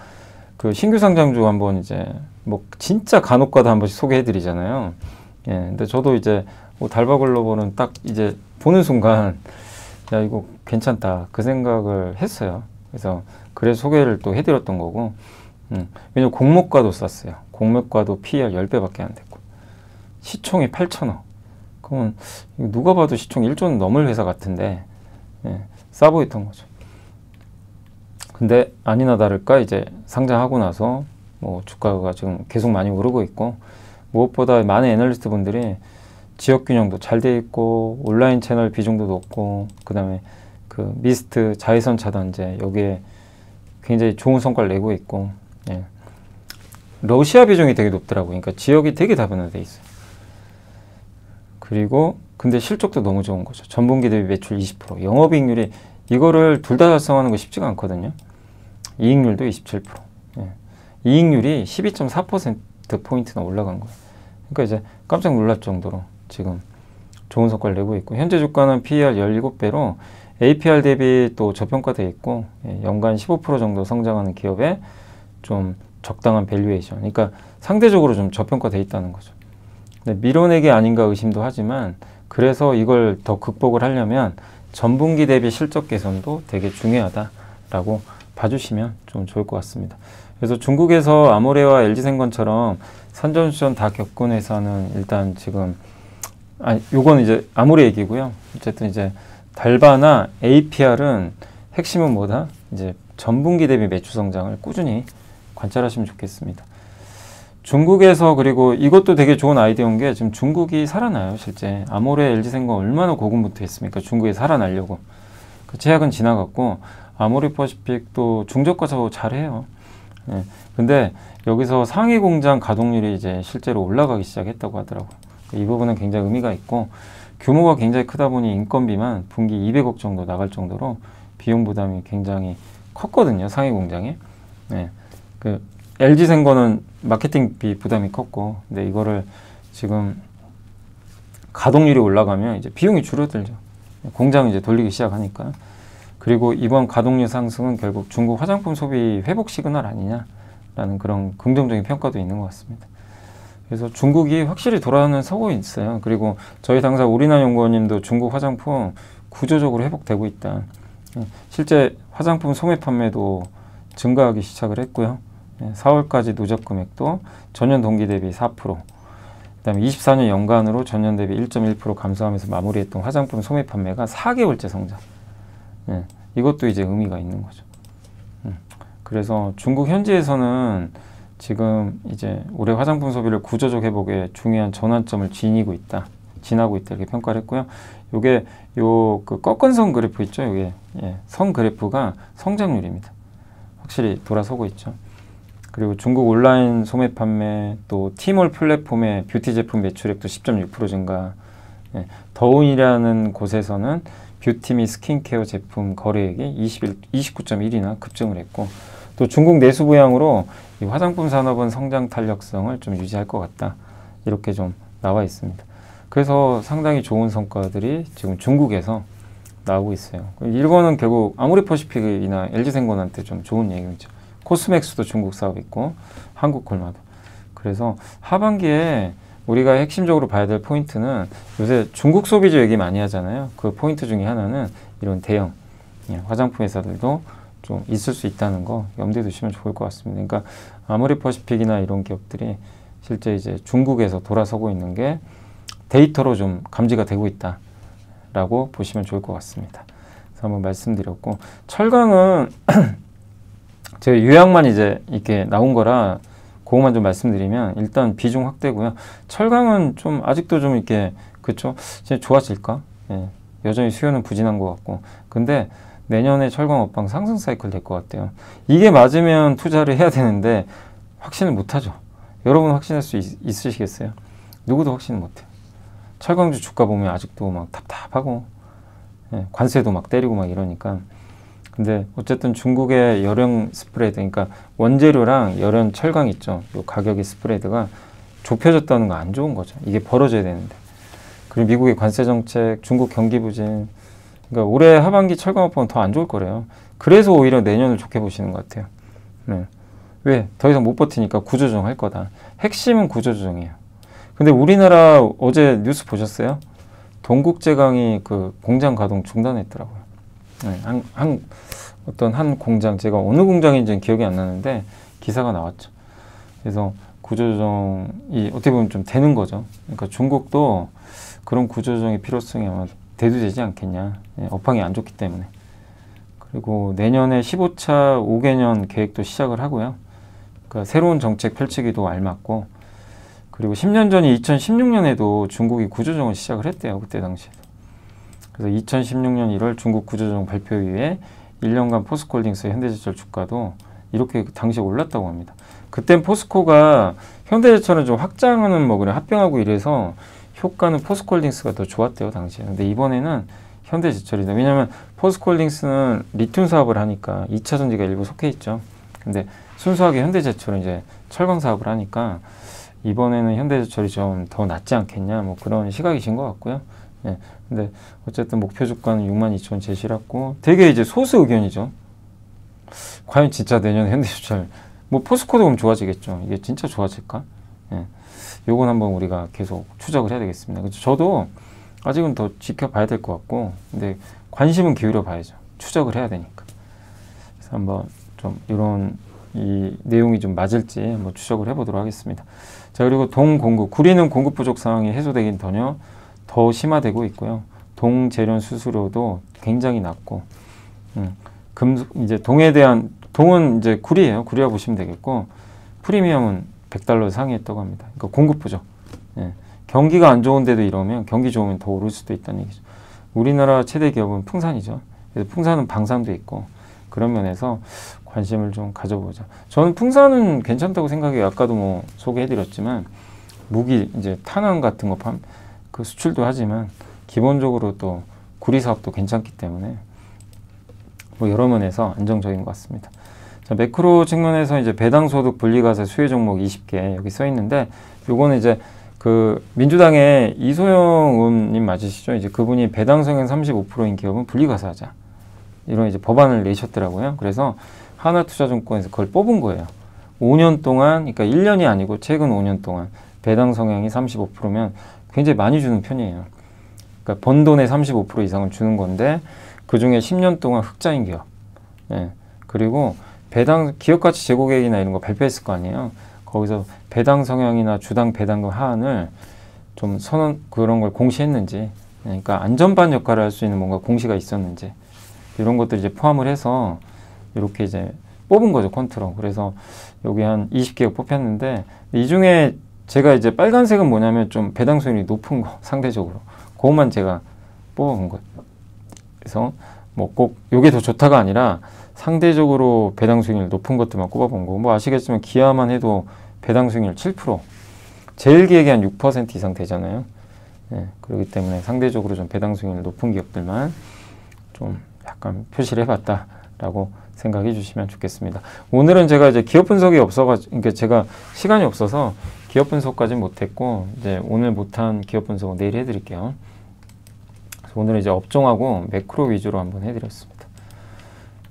그 신규 상장주 한번 이제 뭐 진짜 간혹가다 한 번씩 소개해 드리잖아요. 예, 근데 저도 이제 달바글로벌은 딱 이제 보는 순간 야, 이거 괜찮다. 그 생각을 했어요. 그래서 소개를 또 해드렸던 거고, 왜냐면 공모가도 쌌어요. 공모가도 PER 10배밖에 안 됐고 시총이 8천억. 그러면 누가 봐도 시총 1조는 넘을 회사 같은데 싸 보였던 거죠. 근데 아니나 다를까 이제 상장하고 나서 뭐 주가가 지금 계속 많이 오르고 있고, 무엇보다 많은 애널리스트 분들이 지역 균형도 잘 돼 있고 온라인 채널 비중도 높고, 그 다음에 그 미스트 자외선 차단제 여기에 굉장히 좋은 성과를 내고 있고, 러시아 비중이 되게 높더라고요. 그러니까 지역이 되게 다변화돼 있어요. 그리고 근데 실적도 너무 좋은 거죠. 전분기 대비 매출 20%, 영업이익률이 이거를 둘 다 달성하는 거 쉽지가 않거든요. 이익률도 27%. 이익률이 12.4%포인트나 올라간 거예요. 그러니까 이제 깜짝 놀랄 정도로 지금 좋은 성과를 내고 있고, 현재 주가는 PER 17배로 APR 대비 또 저평가되어 있고, 연간 15% 정도 성장하는 기업에 좀 적당한 밸류에이션, 그러니까 상대적으로 좀 저평가되어 있다는 거죠. 근데 밀어내기 아닌가 의심도 하지만, 그래서 이걸 더 극복을 하려면 전분기 대비 실적 개선도 되게 중요하다라고 봐주시면 좀 좋을 것 같습니다. 그래서 중국에서 아모레와 LG생건처럼 선전수전 다 겪은 회사는 일단 지금, 요건 이제 아모레 얘기고요. 어쨌든 이제 달바나 APR은 핵심은 뭐다? 이제 전분기 대비 매출 성장을 꾸준히 관찰하시면 좋겠습니다. 중국에서, 그리고 이것도 되게 좋은 아이디어인 게 지금 중국이 살아나요. 실제 아모레, LG생건 얼마나 고군분투했습니까? 중국에 살아나려고. 그 제약은 지나갔고 아모레 퍼시픽도 중저가 사고 잘해요. 근데 여기서 상위 공장 가동률이 이제 실제로 올라가기 시작했다고 하더라고요. 이 부분은 굉장히 의미가 있고, 규모가 굉장히 크다 보니 인건비만 분기 200억 정도 나갈 정도로 비용 부담이 굉장히 컸거든요. 상위 공장에. 그 LG생건은 마케팅비 부담이 컸고, 근데 이거를 지금 가동률이 올라가면 이제 비용이 줄어들죠. 공장 이제 돌리기 시작하니까. 그리고 이번 가동률 상승은 결국 중국 화장품 소비 회복 시그널 아니냐라는 그런 긍정적인 평가도 있는 것 같습니다. 그래서 중국이 확실히 돌아오는 서고 있어요. 그리고 저희 당사 우리나 연구원님도 중국 화장품 구조적으로 회복되고 있다. 실제 화장품 소매 판매도 증가하기 시작을 했고요. 4월까지 누적 금액도 전년 동기 대비 4%, 그다음에 24년 연간으로 전년 대비 1.1% 감소하면서 마무리했던 화장품 소매 판매가 4개월째 성장. 이것도 이제 의미가 있는 거죠. 그래서 중국 현지에서는 지금 이제 올해 화장품 소비를 구조적 회복에 중요한 전환점을 지나고 있다 이렇게 평가를 했고요. 요게 그 꺾은 선 그래프 있죠. 요게 선 그래프가 성장률입니다. 확실히 돌아서고 있죠. 그리고 중국 온라인 소매 판매, 또 T몰 플랫폼의 뷰티 제품 매출액도 10.6% 증가. 더운이라는 곳에서는 뷰티 및 스킨케어 제품 거래액이 29.1이나 급증을 했고, 또 중국 내수 부양으로 이 화장품 산업은 성장 탄력성을 좀 유지할 것 같다, 이렇게 좀 나와 있습니다. 그래서 상당히 좋은 성과들이 지금 중국에서 나오고 있어요. 이거는 결국 아모레 퍼시픽이나 LG생건한테 좀 좋은 얘기죠. 코스맥스도 중국 사업 있고 한국 콜마도. 그래서 하반기에 우리가 핵심적으로 봐야 될 포인트는, 요새 중국 소비주 얘기 많이 하잖아요. 그 포인트 중에 하나는 이런 대형 화장품 회사들도 좀 있을 수 있다는 거 염두에 두시면 좋을 것 같습니다. 그러니까 아모레 퍼시픽이나 이런 기업들이 실제 이제 중국에서 돌아서고 있는 게 데이터로 좀 감지가 되고 있다라고 보시면 좋을 것 같습니다. 그래서 한번 말씀드렸고, 철강은 제가 요약만 이제 이렇게 나온 거라 그것만 좀 말씀드리면, 일단 비중 확대고요. 철강은 좀 아직도 좀 이렇게, 그쵸? 진짜 좋아질까? 여전히 수요는 부진한 것 같고, 근데 내년에 철강 업황 상승 사이클 될 것 같아요. 이게 맞으면 투자를 해야 되는데 확신을 못하죠. 여러분 확신할 수 있으시겠어요? 누구도 확신을 못해요. 철강주 주가 보면 아직도 막 답답하고, 관세도 막 때리고 막 이러니까. 근데 어쨌든 중국의 열연 스프레드, 그러니까 원재료랑 열연 철강 있죠. 요 가격의 스프레드가 좁혀졌다는 거 안 좋은 거죠. 이게 벌어져야 되는데. 그리고 미국의 관세 정책, 중국 경기 부진. 그러니까 올해 하반기 철강 업황은 더 안 좋을 거래요. 그래서 오히려 내년을 좋게 보시는 것 같아요. 왜? 더 이상 못 버티니까 구조조정 할 거다. 핵심은 구조조정이에요. 근데 우리나라 어제 뉴스 보셨어요? 동국제강이 그 공장 가동 중단했더라고요. 어떤 한 공장, 제가 어느 공장인지는 기억이 안 나는데 기사가 나왔죠. 그래서 구조조정이 어떻게 보면 좀 되는 거죠. 그러니까 중국도 그런 구조조정의 필요성이 아마 대두되지 않겠냐. 예, 업황이 안 좋기 때문에. 그리고 내년에 15차 5개년 계획도 시작을 하고요. 그러니까 새로운 정책 펼치기도 알맞고, 그리고 10년 전인 2016년에도 중국이 구조조정을 시작을 했대요. 그때 당시에도. 그래서 2016년 1월 중국 구조조정 발표 이후에 1년간 포스코홀딩스 현대제철 주가도 이렇게 당시에 올랐다고 합니다. 그땐 포스코가 현대제철은 좀 확장하는 뭐 그냥 합병하고 이래서 효과는 포스코홀딩스가 더 좋았대요, 당시에. 근데 이번에는 현대제철이다. 왜냐하면 포스코홀딩스는 리튬 사업을 하니까 2차 전지가 일부 속해 있죠. 근데 순수하게 현대제철은 이제 철강 사업을 하니까 이번에는 현대제철이 좀 더 낫지 않겠냐, 뭐 그런 시각이신 것 같고요. 예. 근데 어쨌든 목표 주가는 62,000원 제시를 했고, 되게 이제 소수 의견이죠. 과연 진짜 내년 현대제철, 뭐 포스코도 그럼 좋아지겠죠. 이게 진짜 좋아질까? 예. 요건 한번 우리가 계속 추적을 해야 되겠습니다. 그래서 저도 아직은 더 지켜봐야 될 것 같고, 근데 관심은 기울여 봐야죠. 추적을 해야 되니까. 그래서 한번 좀 이런 이 내용이 좀 맞을지 한번 추적을 해보도록 하겠습니다. 자, 그리고 동공급, 구리는 공급 부족 상황이 해소되긴 더 심화되고 있고요. 동재련 수수료도 굉장히 낮고, 이제 동은 이제 구리예요. 구리라고 보시면 되겠고, 프리미엄은 $100 상회했다고 합니다. 그러니까 공급 부족. 예. 경기가 안 좋은데도 이러면 경기 좋으면 더 오를 수도 있다는 얘기죠. 우리나라 최대 기업은 풍산이죠. 그래서 풍산은 방산도 있고, 그런 면에서 관심을 좀 가져보자. 저는 풍산은 괜찮다고 생각해요. 아까도 뭐 소개해드렸지만, 무기, 이제 탄환 같은 거 그 수출도 하지만, 기본적으로 또 구리 사업도 괜찮기 때문에, 뭐 여러 면에서 안정적인 것 같습니다. 자, 매크로 측면에서 이제 배당소득 분리과세 수혜 종목 20개 여기 써 있는데, 요거는 이제 그 민주당의 이소영 의원님 맞으시죠? 이제 그분이 배당 성향 35%인 기업은 분리과세하자, 이런 이제 법안을 내셨더라고요. 그래서 하나투자증권에서 그걸 뽑은 거예요. 5년 동안, 그러니까 1년이 아니고 최근 5년 동안 배당 성향이 35%면 굉장히 많이 주는 편이에요. 그러니까 번 돈의 35% 이상을 주는 건데, 그 중에 10년 동안 흑자인 기업. 예. 그리고 배당, 기업가치 제고계획이나 이런 거 발표했을 거 아니에요. 거기서 배당 성향이나 주당 배당금 하한을 좀 그런 걸 공시했는지, 그러니까 안전반 역할을 할 수 있는 뭔가 공시가 있었는지, 이런 것들 이제 포함을 해서 이렇게 이제 뽑은 거죠, 컨트롤. 그래서 여기 한 20개가 뽑혔는데, 이 중에 제가 이제 빨간색은 뭐냐면 좀 배당 수익률이 높은 거, 상대적으로. 그것만 제가 뽑아본 거예요. 그래서 뭐 꼭 이게 더 좋다가 아니라 상대적으로 배당 수익률 높은 것들만 꼽아본 거고, 뭐 아시겠지만 기아만 해도 배당 수익률 7%, 제일 기획이 한 6% 이상 되잖아요. 예, 그렇기 때문에 상대적으로 좀 배당 수익률 높은 기업들만 좀 약간 표시를 해봤다라고 생각해 주시면 좋겠습니다. 오늘은 제가 이제 기업 분석이 없어가지고, 그러니까 제가 시간이 없어서 기업 분석까지는 못했고, 이제 오늘 못한 기업 분석은 내일 해드릴게요. 오늘 이제 업종하고 매크로 위주로 한번 해드렸습니다.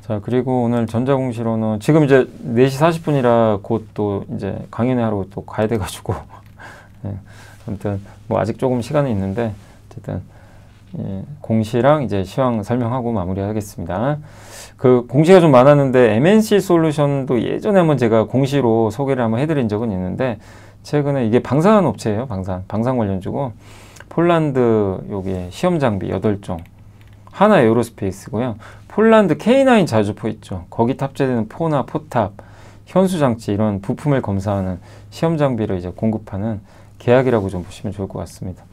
자, 그리고 오늘 전자공시로는 지금 이제 4시 40분이라 곧 또 이제 강연회 하러 또 가야 돼가지고, 네, 아무튼 뭐 아직 조금 시간이 있는데, 어쨌든 예, 공시랑 이제 시황 설명하고 마무리하겠습니다. 그 공시가 좀 많았는데 MNC 솔루션도 예전에 한번 제가 공시로 소개를 한번 해드린 적은 있는데, 최근에 이게 방산 업체예요. 방산 관련주고, 폴란드 여기에 시험 장비 8종, 하나 에어로스페이스고요. 폴란드 K9 자주포 있죠. 거기 탑재되는 포나 포탑, 현수장치 이런 부품을 검사하는 시험 장비를 이제 공급하는 계약이라고 좀 보시면 좋을 것 같습니다.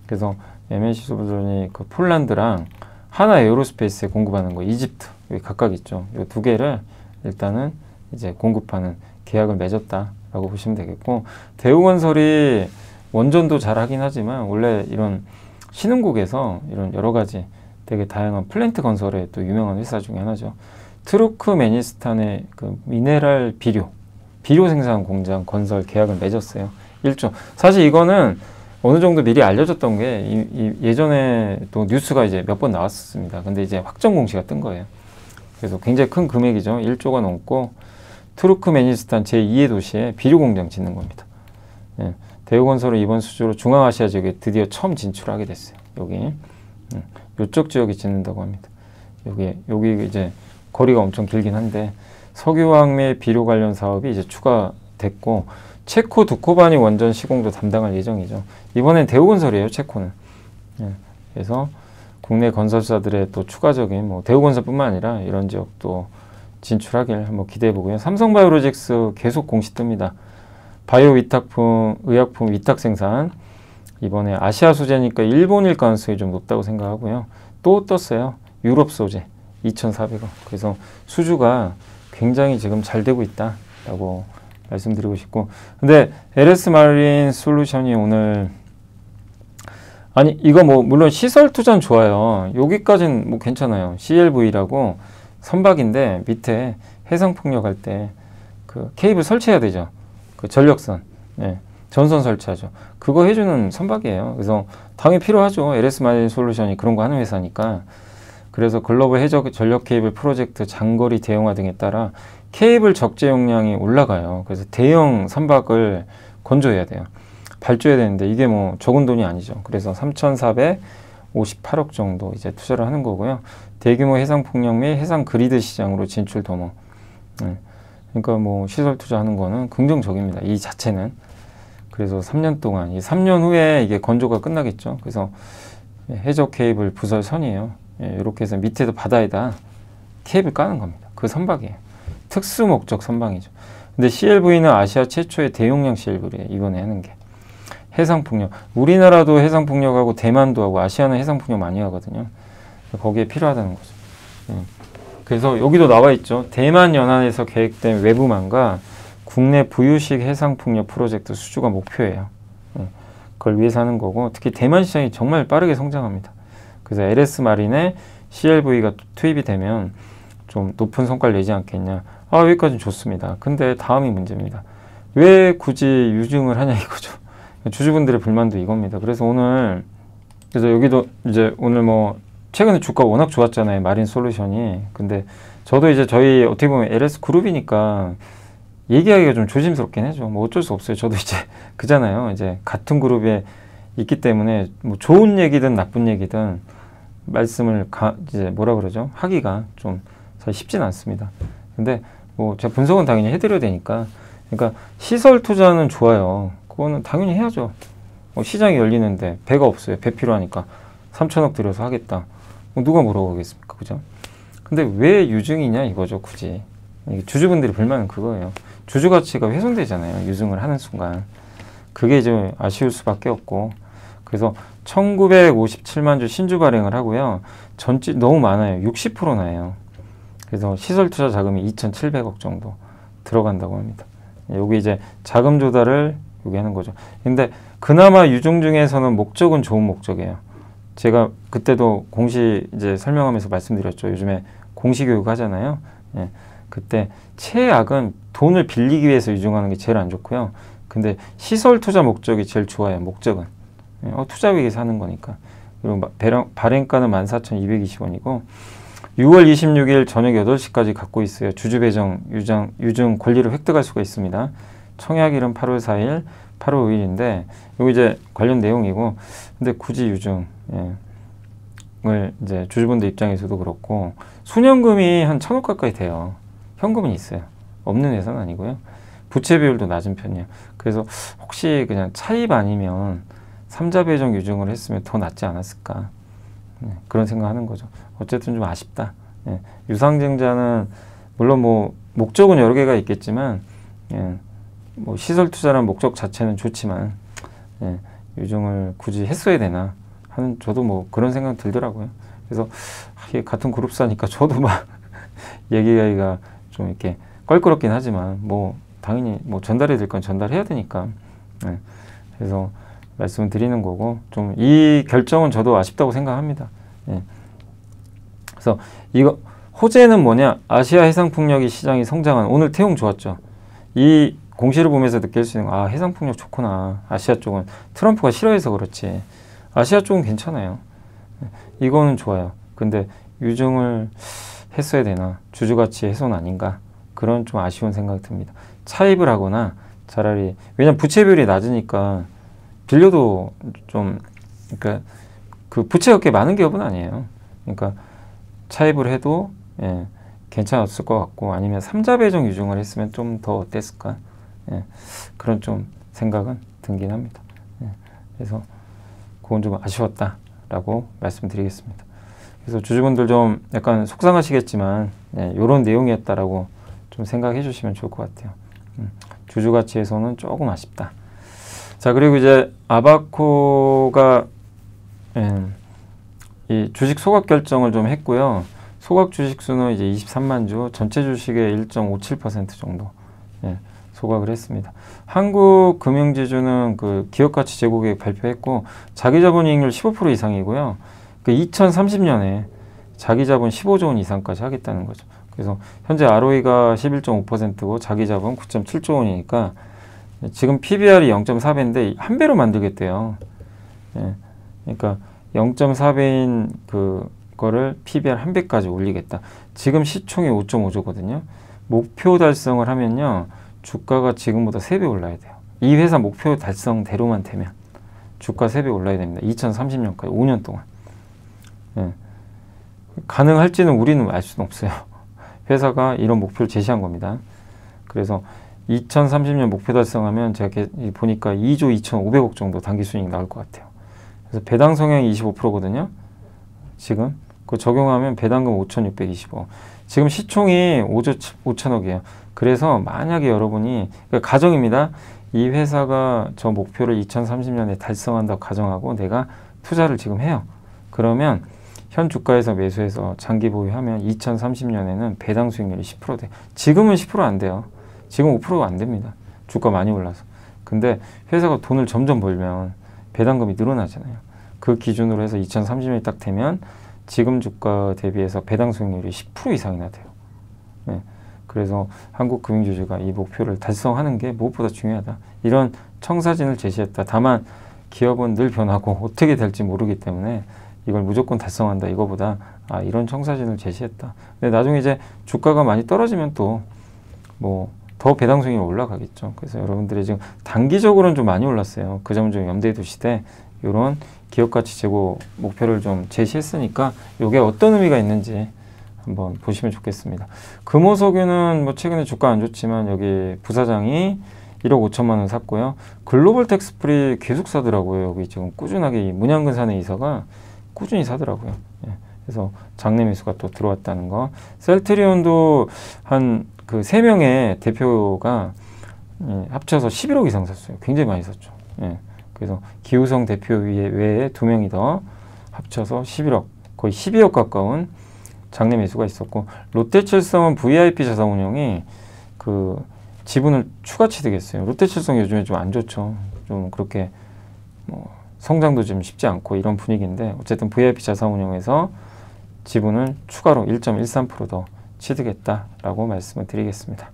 그래서 MNC 솔루션이 그 폴란드랑 하나 에어로스페이스에 공급하는 거 이집트 여기 각각 있죠. 이 두 개를 일단은 이제 공급하는 계약을 맺었다라고 보시면 되겠고, 대우건설이 원전도 잘 하긴 하지만 원래 이런 신흥국에서 이런 여러 가지 되게 다양한 플랜트 건설에 또 유명한 회사 중에 하나죠. 트루크메니스탄의 그 미네랄 비료 생산 공장 건설 계약을 맺었어요. 1조. 사실 이거는 어느 정도 미리 알려졌던 게 예전에 또 뉴스가 이제 몇 번 나왔었습니다. 근데 이제 확정 공시가 뜬 거예요. 그래서 굉장히 큰 금액이죠. 1조가 넘고, 투르크메니스탄 제2의 도시에 비료 공장 짓는 겁니다. 예. 대우건설은 이번 수주로 중앙아시아 지역에 드디어 처음 진출하게 됐어요. 여기. 이쪽 지역에 짓는다고 합니다. 여기 이제 거리가 엄청 길긴 한데, 석유화학 및 비료 관련 사업이 이제 추가됐고, 체코 두코바니 원전 시공도 담당할 예정이죠. 이번엔 대우건설이에요, 체코는. 예, 그래서 국내 건설사들의 또 추가적인 뭐 대우건설뿐만 아니라 이런 지역도 진출하길 한번 기대해 보고요. 삼성바이오로직스 계속 공시 뜹니다. 바이오 위탁품, 의약품 위탁 생산. 이번에 아시아 소재니까 일본일 가능성이 좀 높다고 생각하고요. 또 떴어요. 유럽 소재 2,400원. 그래서 수주가 굉장히 지금 잘 되고 있다라고 말씀드리고 싶고, 근데 LS 마린 솔루션이 오늘, 아니 이거 뭐 물론 시설 투자는 좋아요. 여기까지는 뭐 괜찮아요. CLV라고 선박인데 밑에 해상폭력 할 때 그 케이블 설치해야 되죠. 그 전력선, 네, 전선 설치하죠. 그거 해주는 선박이에요. 그래서 당연히 필요하죠. LS 마린 솔루션이 그런 거 하는 회사니까. 그래서 글로벌 해적 전력 케이블 프로젝트 장거리 대형화 등에 따라 케이블 적재 용량이 올라가요. 그래서 대형 선박을 건조해야 돼요. 발주해야 되는데 이게 뭐 적은 돈이 아니죠. 그래서 3,458억 정도 이제 투자를 하는 거고요. 대규모 해상 폭력 및 해상 그리드 시장으로 진출 도모. 네. 그러니까 뭐 시설 투자하는 거는 긍정적입니다. 이 자체는. 그래서 3년 동안, 이 3년 후에 이게 건조가 끝나겠죠. 그래서 해적 케이블 부설선이에요. 이렇게 해서 밑에도 바다에다 케이블 까는 겁니다. 그 선박이에요. 특수 목적 선박이죠. 근데 CLV는 아시아 최초의 대용량 CLV래요. 이번에 하는 게. 해상폭력. 우리나라도 해상폭력하고 대만도 하고 아시아는 해상폭력 많이 하거든요. 거기에 필요하다는 거죠. 그래서 여기도 나와 있죠. 대만 연안에서 계획된 외부망과 국내 부유식 해상폭력 프로젝트 수주가 목표예요. 그걸 위해서 하는 거고, 특히 대만 시장이 정말 빠르게 성장합니다. 그래서 LS 마린에 CLV가 투입이 되면 좀 높은 성과를 내지 않겠냐. 아, 여기까지는 좋습니다. 근데 다음이 문제입니다. 왜 굳이 유증을 하냐 이거죠. 주주분들의 불만도 이겁니다. 그래서 여기도 이제 오늘 뭐 최근에 주가 워낙 좋았잖아요. 마린 솔루션이. 근데 저도 이제 저희 어떻게 보면 LS 그룹이니까 얘기하기가 좀 조심스럽긴 해죠. 뭐 어쩔 수 없어요. 저도 이제 그잖아요. 이제 같은 그룹에 있기 때문에 뭐 좋은 얘기든 나쁜 얘기든 말씀을 이제 뭐라 그러죠? 하기가 좀 쉽진 않습니다. 근데 뭐 제가 분석은 당연히 해드려야 되니까. 그러니까 시설 투자는 좋아요. 그거는 당연히 해야죠. 시장이 열리는데 배가 없어요. 배 필요하니까 3천억 들여서 하겠다. 누가 뭐라고 하겠습니까? 그죠? 근데 왜 유증이냐 이거죠. 굳이. 주주분들이 불만은 그거예요. 주주 가치가 훼손되잖아요. 유증을 하는 순간. 그게 좀 아쉬울 수밖에 없고. 그래서 1957만 주 신주 발행을 하고요. 전지 너무 많아요. 60% 나요. 그래서 시설 투자 자금이 2,700억 정도 들어간다고 합니다. 여기 이제 자금 조달을 여기 하는 거죠. 근데 그나마 유증 중에서는 목적은 좋은 목적이에요. 제가 그때도 공시 이제 설명하면서 말씀드렸죠. 요즘에 공시 교육 하잖아요. 예, 그때 최악은 돈을 빌리기 위해서 유증하는 게 제일 안 좋고요. 근데 시설 투자 목적이 제일 좋아요. 목적은. 투자 위해서 하는 거니까. 그리고 발행가는 14,220원이고 6월 26일 저녁 8시까지 갖고 있어요. 주주 배정, 유증 권리를 획득할 수가 있습니다. 청약일은 8월 4일, 8월 5일인데 여기 이제 관련 내용이고, 근데 굳이 유증을 이제 주주분들 입장에서도 그렇고 수년금이 한 1,000억 가까이 돼요. 현금은 있어요. 없는 회사는 아니고요. 부채 비율도 낮은 편이에요. 그래서 혹시 그냥 차입 아니면 3자 배정 유증을 했으면 더 낫지 않았을까. 그런 생각하는 거죠. 어쨌든 좀 아쉽다. 유상증자는 물론 뭐 목적은 여러 개가 있겠지만 뭐 시설 투자라는 목적 자체는 좋지만 유증을 굳이 했어야 되나 하는 저도 뭐 그런 생각 들더라고요. 그래서 같은 그룹사니까 저도 막 얘기하기가 좀 이렇게 껄끄럽긴 하지만 뭐 당연히 뭐 전달해야 될 건 전달해야 되니까 그래서 말씀을 드리는 거고, 좀 이 결정은 저도 아쉽다고 생각합니다. 그래서 이거 호재는 뭐냐? 아시아 해상폭력이 시장이 성장한, 오늘 태용 좋았죠. 이 공시를 보면서 느낄 수 있는 거, 아, 해상폭력 좋구나. 아시아 쪽은 트럼프가 싫어해서 그렇지 아시아 쪽은 괜찮아요. 이거는 좋아요. 근데 유증을 했어야 되나? 주주가치 훼손 아닌가? 그런 좀 아쉬운 생각이 듭니다. 차입을 하거나 차라리, 왜냐면 부채 비율이 낮으니까 빌려도 좀, 그러니까 그 부채가 그렇게 많은 기업은 아니에요. 그러니까 차입을 해도 괜찮았을 것 같고, 아니면 삼자 배정 유증을 했으면 좀 더 어땠을까? 예, 그런 좀 생각은 들긴 합니다. 예, 그래서 그건 좀 아쉬웠다라고 말씀드리겠습니다. 그래서 주주분들 좀 약간 속상하시겠지만 이런 내용이었다라고 좀 생각해 주시면 좋을 것 같아요. 주주 가치에서는 조금 아쉽다. 자, 그리고 이제 아바코가 이 주식 소각 결정을 좀 했고요. 소각 주식 수는 이제 23만 주, 전체 주식의 1.57% 정도 소각을 했습니다. 한국금융지주는 그 기업가치 제고계획 발표했고, 자기자본이익률 15% 이상이고요. 그 2030년에 자기자본 15조 원 이상까지 하겠다는 거죠. 그래서 현재 ROE가 11.5%고 자기자본 9.7조 원이니까 지금 PBR이 0.4배인데 한 배로 만들겠대요. 예, 그러니까 0.4배인 그거를 PBR 한 배까지 올리겠다. 지금 시총이 5.5조거든요. 목표 달성을 하면요, 주가가 지금보다 3배 올라야 돼요. 이 회사 목표 달성대로만 되면 주가 3배 올라야 됩니다. 2030년까지 5년 동안. 예. 가능할지는 우리는 알 수는 없어요. 회사가 이런 목표를 제시한 겁니다. 그래서 2030년 목표 달성하면 제가 보니까 2조 2,500억 정도 당기 수익 나올 것 같아요. 그래서 배당 성향이 25%거든요. 지금 그 적용하면 배당금 5,625억. 지금 시총이 5조 5천억이에요. 그래서 만약에 여러분이, 그러니까 가정입니다. 이 회사가 저 목표를 2030년에 달성한다고 가정하고 내가 투자를 지금 해요. 그러면 현 주가에서 매수해서 장기 보유하면 2030년에는 배당 수익률이 10% 돼요. 지금은 10% 안 돼요. 지금 5%가 안 됩니다. 주가 많이 올라서. 근데 회사가 돈을 점점 벌면 배당금이 늘어나잖아요. 그 기준으로 해서 2030년이 딱 되면 지금 주가 대비해서 배당 수익률이 10% 이상이나 돼요. 네. 그래서 한국금융주주가 이 목표를 달성하는 게 무엇보다 중요하다. 이런 청사진을 제시했다. 다만 기업은 늘 변하고 어떻게 될지 모르기 때문에 이걸 무조건 달성한다 이거보다 이런 청사진을 제시했다. 근데 나중에 이제 주가가 많이 떨어지면 또 뭐 더 배당 수익이 올라가겠죠. 그래서 여러분들이 지금 단기적으로는 좀 많이 올랐어요. 그 점 좀 염두에 두시되 이런 기업가치 제고 목표를 좀 제시했으니까 이게 어떤 의미가 있는지 한번 보시면 좋겠습니다. 금호석유는 뭐 최근에 주가 안 좋지만 여기 부사장이 1억 5천만 원 샀고요. 글로벌 텍스프리 계속 사더라고요. 여기 지금 꾸준하게 이 문양근산의 이사가 꾸준히 사더라고요. 예. 그래서 장내 매수가 또 들어왔다는 거. 셀트리온도 한 그 3명의 대표가 합쳐서 11억 이상 샀어요. 굉장히 많이 샀죠. 예. 그래서 기우성 대표 외에 2명이 더 합쳐서 11억, 거의 12억 가까운 장내 매수가 있었고, 롯데칠성은 VIP 자산운용이 그 지분을 추가 취득했어요. 롯데칠성 요즘에 좀 안 좋죠. 좀 그렇게 뭐 성장도 좀 쉽지 않고 이런 분위기인데, 어쨌든 VIP 자산운용에서 지분을 추가로 1.13% 더 취득했다라고 말씀을 드리겠습니다.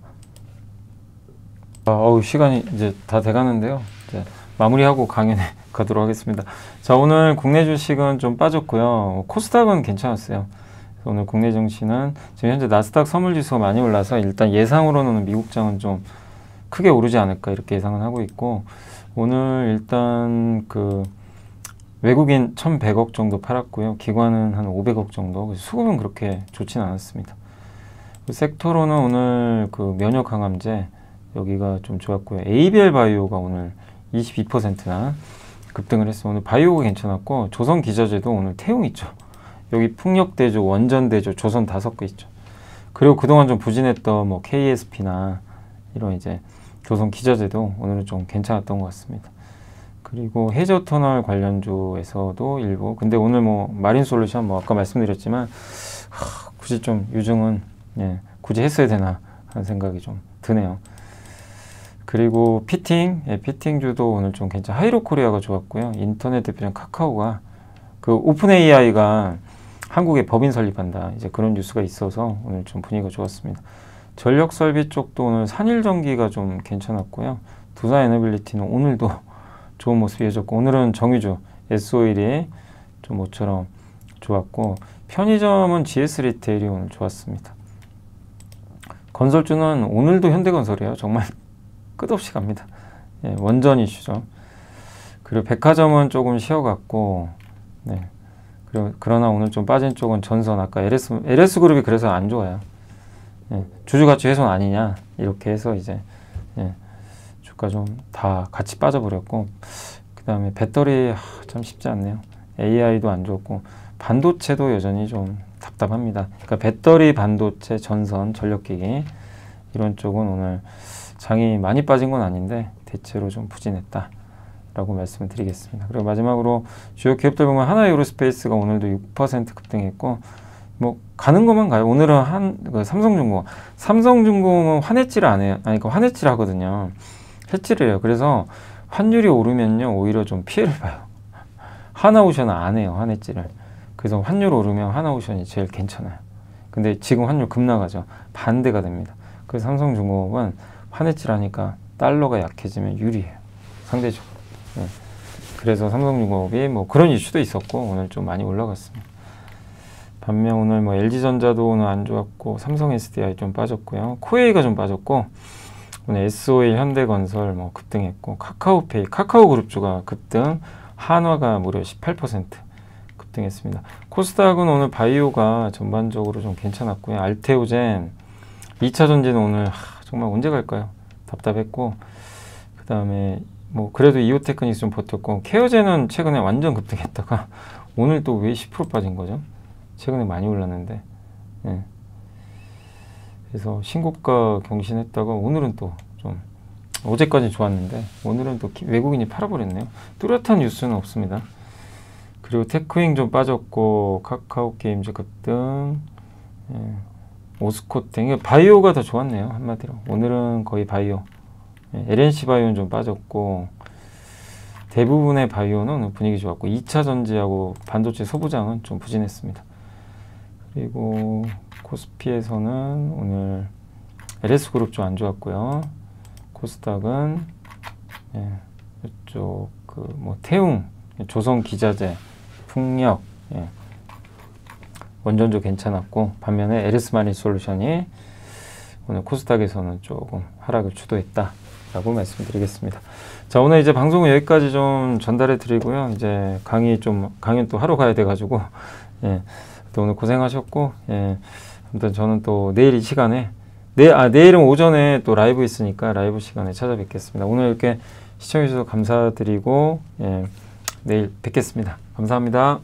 시간이 이제 다 돼가는데요. 이제 마무리하고 강연에 가도록 하겠습니다. 자, 오늘 국내 주식은 좀 빠졌고요. 코스닥은 괜찮았어요. 오늘 국내 증시는 지금 현재 나스닥 선물지수가 많이 올라서 일단 예상으로는 미국장은 좀 크게 오르지 않을까 이렇게 예상을 하고 있고, 오늘 일단 그 외국인 1,100억 정도 팔았고요. 기관은 한 500억 정도. 수급은 그렇게 좋지는 않았습니다. 그 섹터로는 오늘 그 면역 강암제 여기가 좀 좋았고요. ABL 바이오가 오늘 22%나 급등을 했어요. 오늘 바이오가 괜찮았고, 조선 기저제도 오늘 태용 있죠. 여기 풍력대조, 원전대조, 조선 5개 있죠. 그리고 그동안 좀 부진했던 뭐 KSP나 이런 이제 조선 기저제도 오늘은 좀 괜찮았던 것 같습니다. 그리고 해저터널 관련주에서도 일부, 근데 오늘 뭐 마린솔루션 뭐 아까 말씀드렸지만 굳이 좀 유증은 굳이 했어야 되나 하는 생각이 좀 드네요. 그리고 피팅, 피팅주도 오늘 좀 괜찮아. 하이로코리아가 좋았고요. 인터넷 대표적 카카오가 그 오픈 AI가 한국에 법인 설립한다, 이제 그런 뉴스가 있어서 오늘 좀 분위기가 좋았습니다. 전력 설비 쪽도 오늘 산일전기가 좀 괜찮았고요. 두산에너빌리티는 오늘도 좋은 모습 이어졌고, 오늘은 정유주 S-오일이 좀 모처럼 좋았고, 편의점은 GS 리테일이 오늘 좋았습니다. 건설주는 오늘도 현대건설이에요. 정말 끝없이 갑니다. 원전 이슈죠. 그리고 백화점은 조금 쉬어갔고, 그러나 오늘 좀 빠진 쪽은 전선, 아까 LS그룹이 그래서 안 좋아요. 예, 주주 가치 훼손 아니냐 이렇게 해서 이제 예, 주가 좀 다 같이 빠져버렸고, 그 다음에 배터리 참 쉽지 않네요. AI도 안 좋고 반도체도 여전히 좀 답답합니다. 그러니까 배터리, 반도체, 전선, 전력기기 이런 쪽은 오늘 장이 많이 빠진 건 아닌데 대체로 좀 부진했다 라고 말씀을 드리겠습니다. 그리고 마지막으로 주요 기업들 보면 하나유로스페이스가 오늘도 6% 급등했고, 뭐 가는 것만 가요. 오늘은 삼성중공은 환해지를 안 해요. 아니, 그러니까 환해지를 하거든요. 해지를 해요. 그래서 환율이 오르면요 오히려 좀 피해를 봐요. 하나오션은 안 해요, 환해지를. 그래서 환율 오르면 하나오션이 제일 괜찮아요. 근데 지금 환율 급나가죠. 반대가 됩니다. 그래서 삼성중공업은 환해지를 하니까 달러가 약해지면 유리해요, 상대적으로. 네. 그래서 삼성중공업이 뭐 그런 이슈도 있었고 오늘 좀 많이 올라갔습니다. 반면 오늘 뭐 LG전자도 오늘 안 좋았고, 삼성 SDI 좀 빠졌고요, 코웨이가 좀 빠졌고, 오늘 SOA 현대건설 뭐 급등했고, 카카오페이, 카카오그룹주가 급등, 한화가 무려 18% 급등했습니다. 코스닥은 오늘 바이오가 전반적으로 좀 괜찮았고요. 알테오젠, 2차 전지는 오늘 정말 언제 갈까요? 답답했고, 그 다음에 뭐 그래도 이오테크닉스 좀 버텼고, 케어젠은 최근에 완전 급등했다가 오늘 또 왜 10% 빠진 거죠? 최근에 많이 올랐는데. 예. 그래서 신고가 경신했다가 오늘은 또 좀, 어제까지 좋았는데 오늘은 또 외국인이 팔아버렸네요. 뚜렷한 뉴스는 없습니다. 그리고 테크윙 좀 빠졌고, 카카오게임즈 급등, 예. 오스코텍, 바이오가 더 좋았네요, 한마디로. 오늘은 거의 바이오. 예. LNC 바이오는 좀 빠졌고, 대부분의 바이오는 분위기 좋았고, 2차 전지하고 반도체 소부장은 좀 부진했습니다. 그리고 코스피에서는 오늘 LS그룹 좀 안 좋았고요. 코스닥은 예, 이쪽 그 뭐 태웅, 조선기자재, 풍력, 예, 원전주 괜찮았고, 반면에 LS마린솔루션이 오늘 코스닥에서는 조금 하락을 주도했다라고 말씀드리겠습니다. 자, 오늘 이제 방송은 여기까지 좀 전달해 드리고요. 이제 강의 또 하러 가야 돼가지고, 예, 또 오늘 고생하셨고, 예, 아무튼 저는 또 내일 이 시간에, 내일은 오전에 또 라이브 있으니까 라이브 시간에 찾아뵙겠습니다. 오늘 이렇게 시청해 주셔서 감사드리고, 예, 내일 뵙겠습니다. 감사합니다.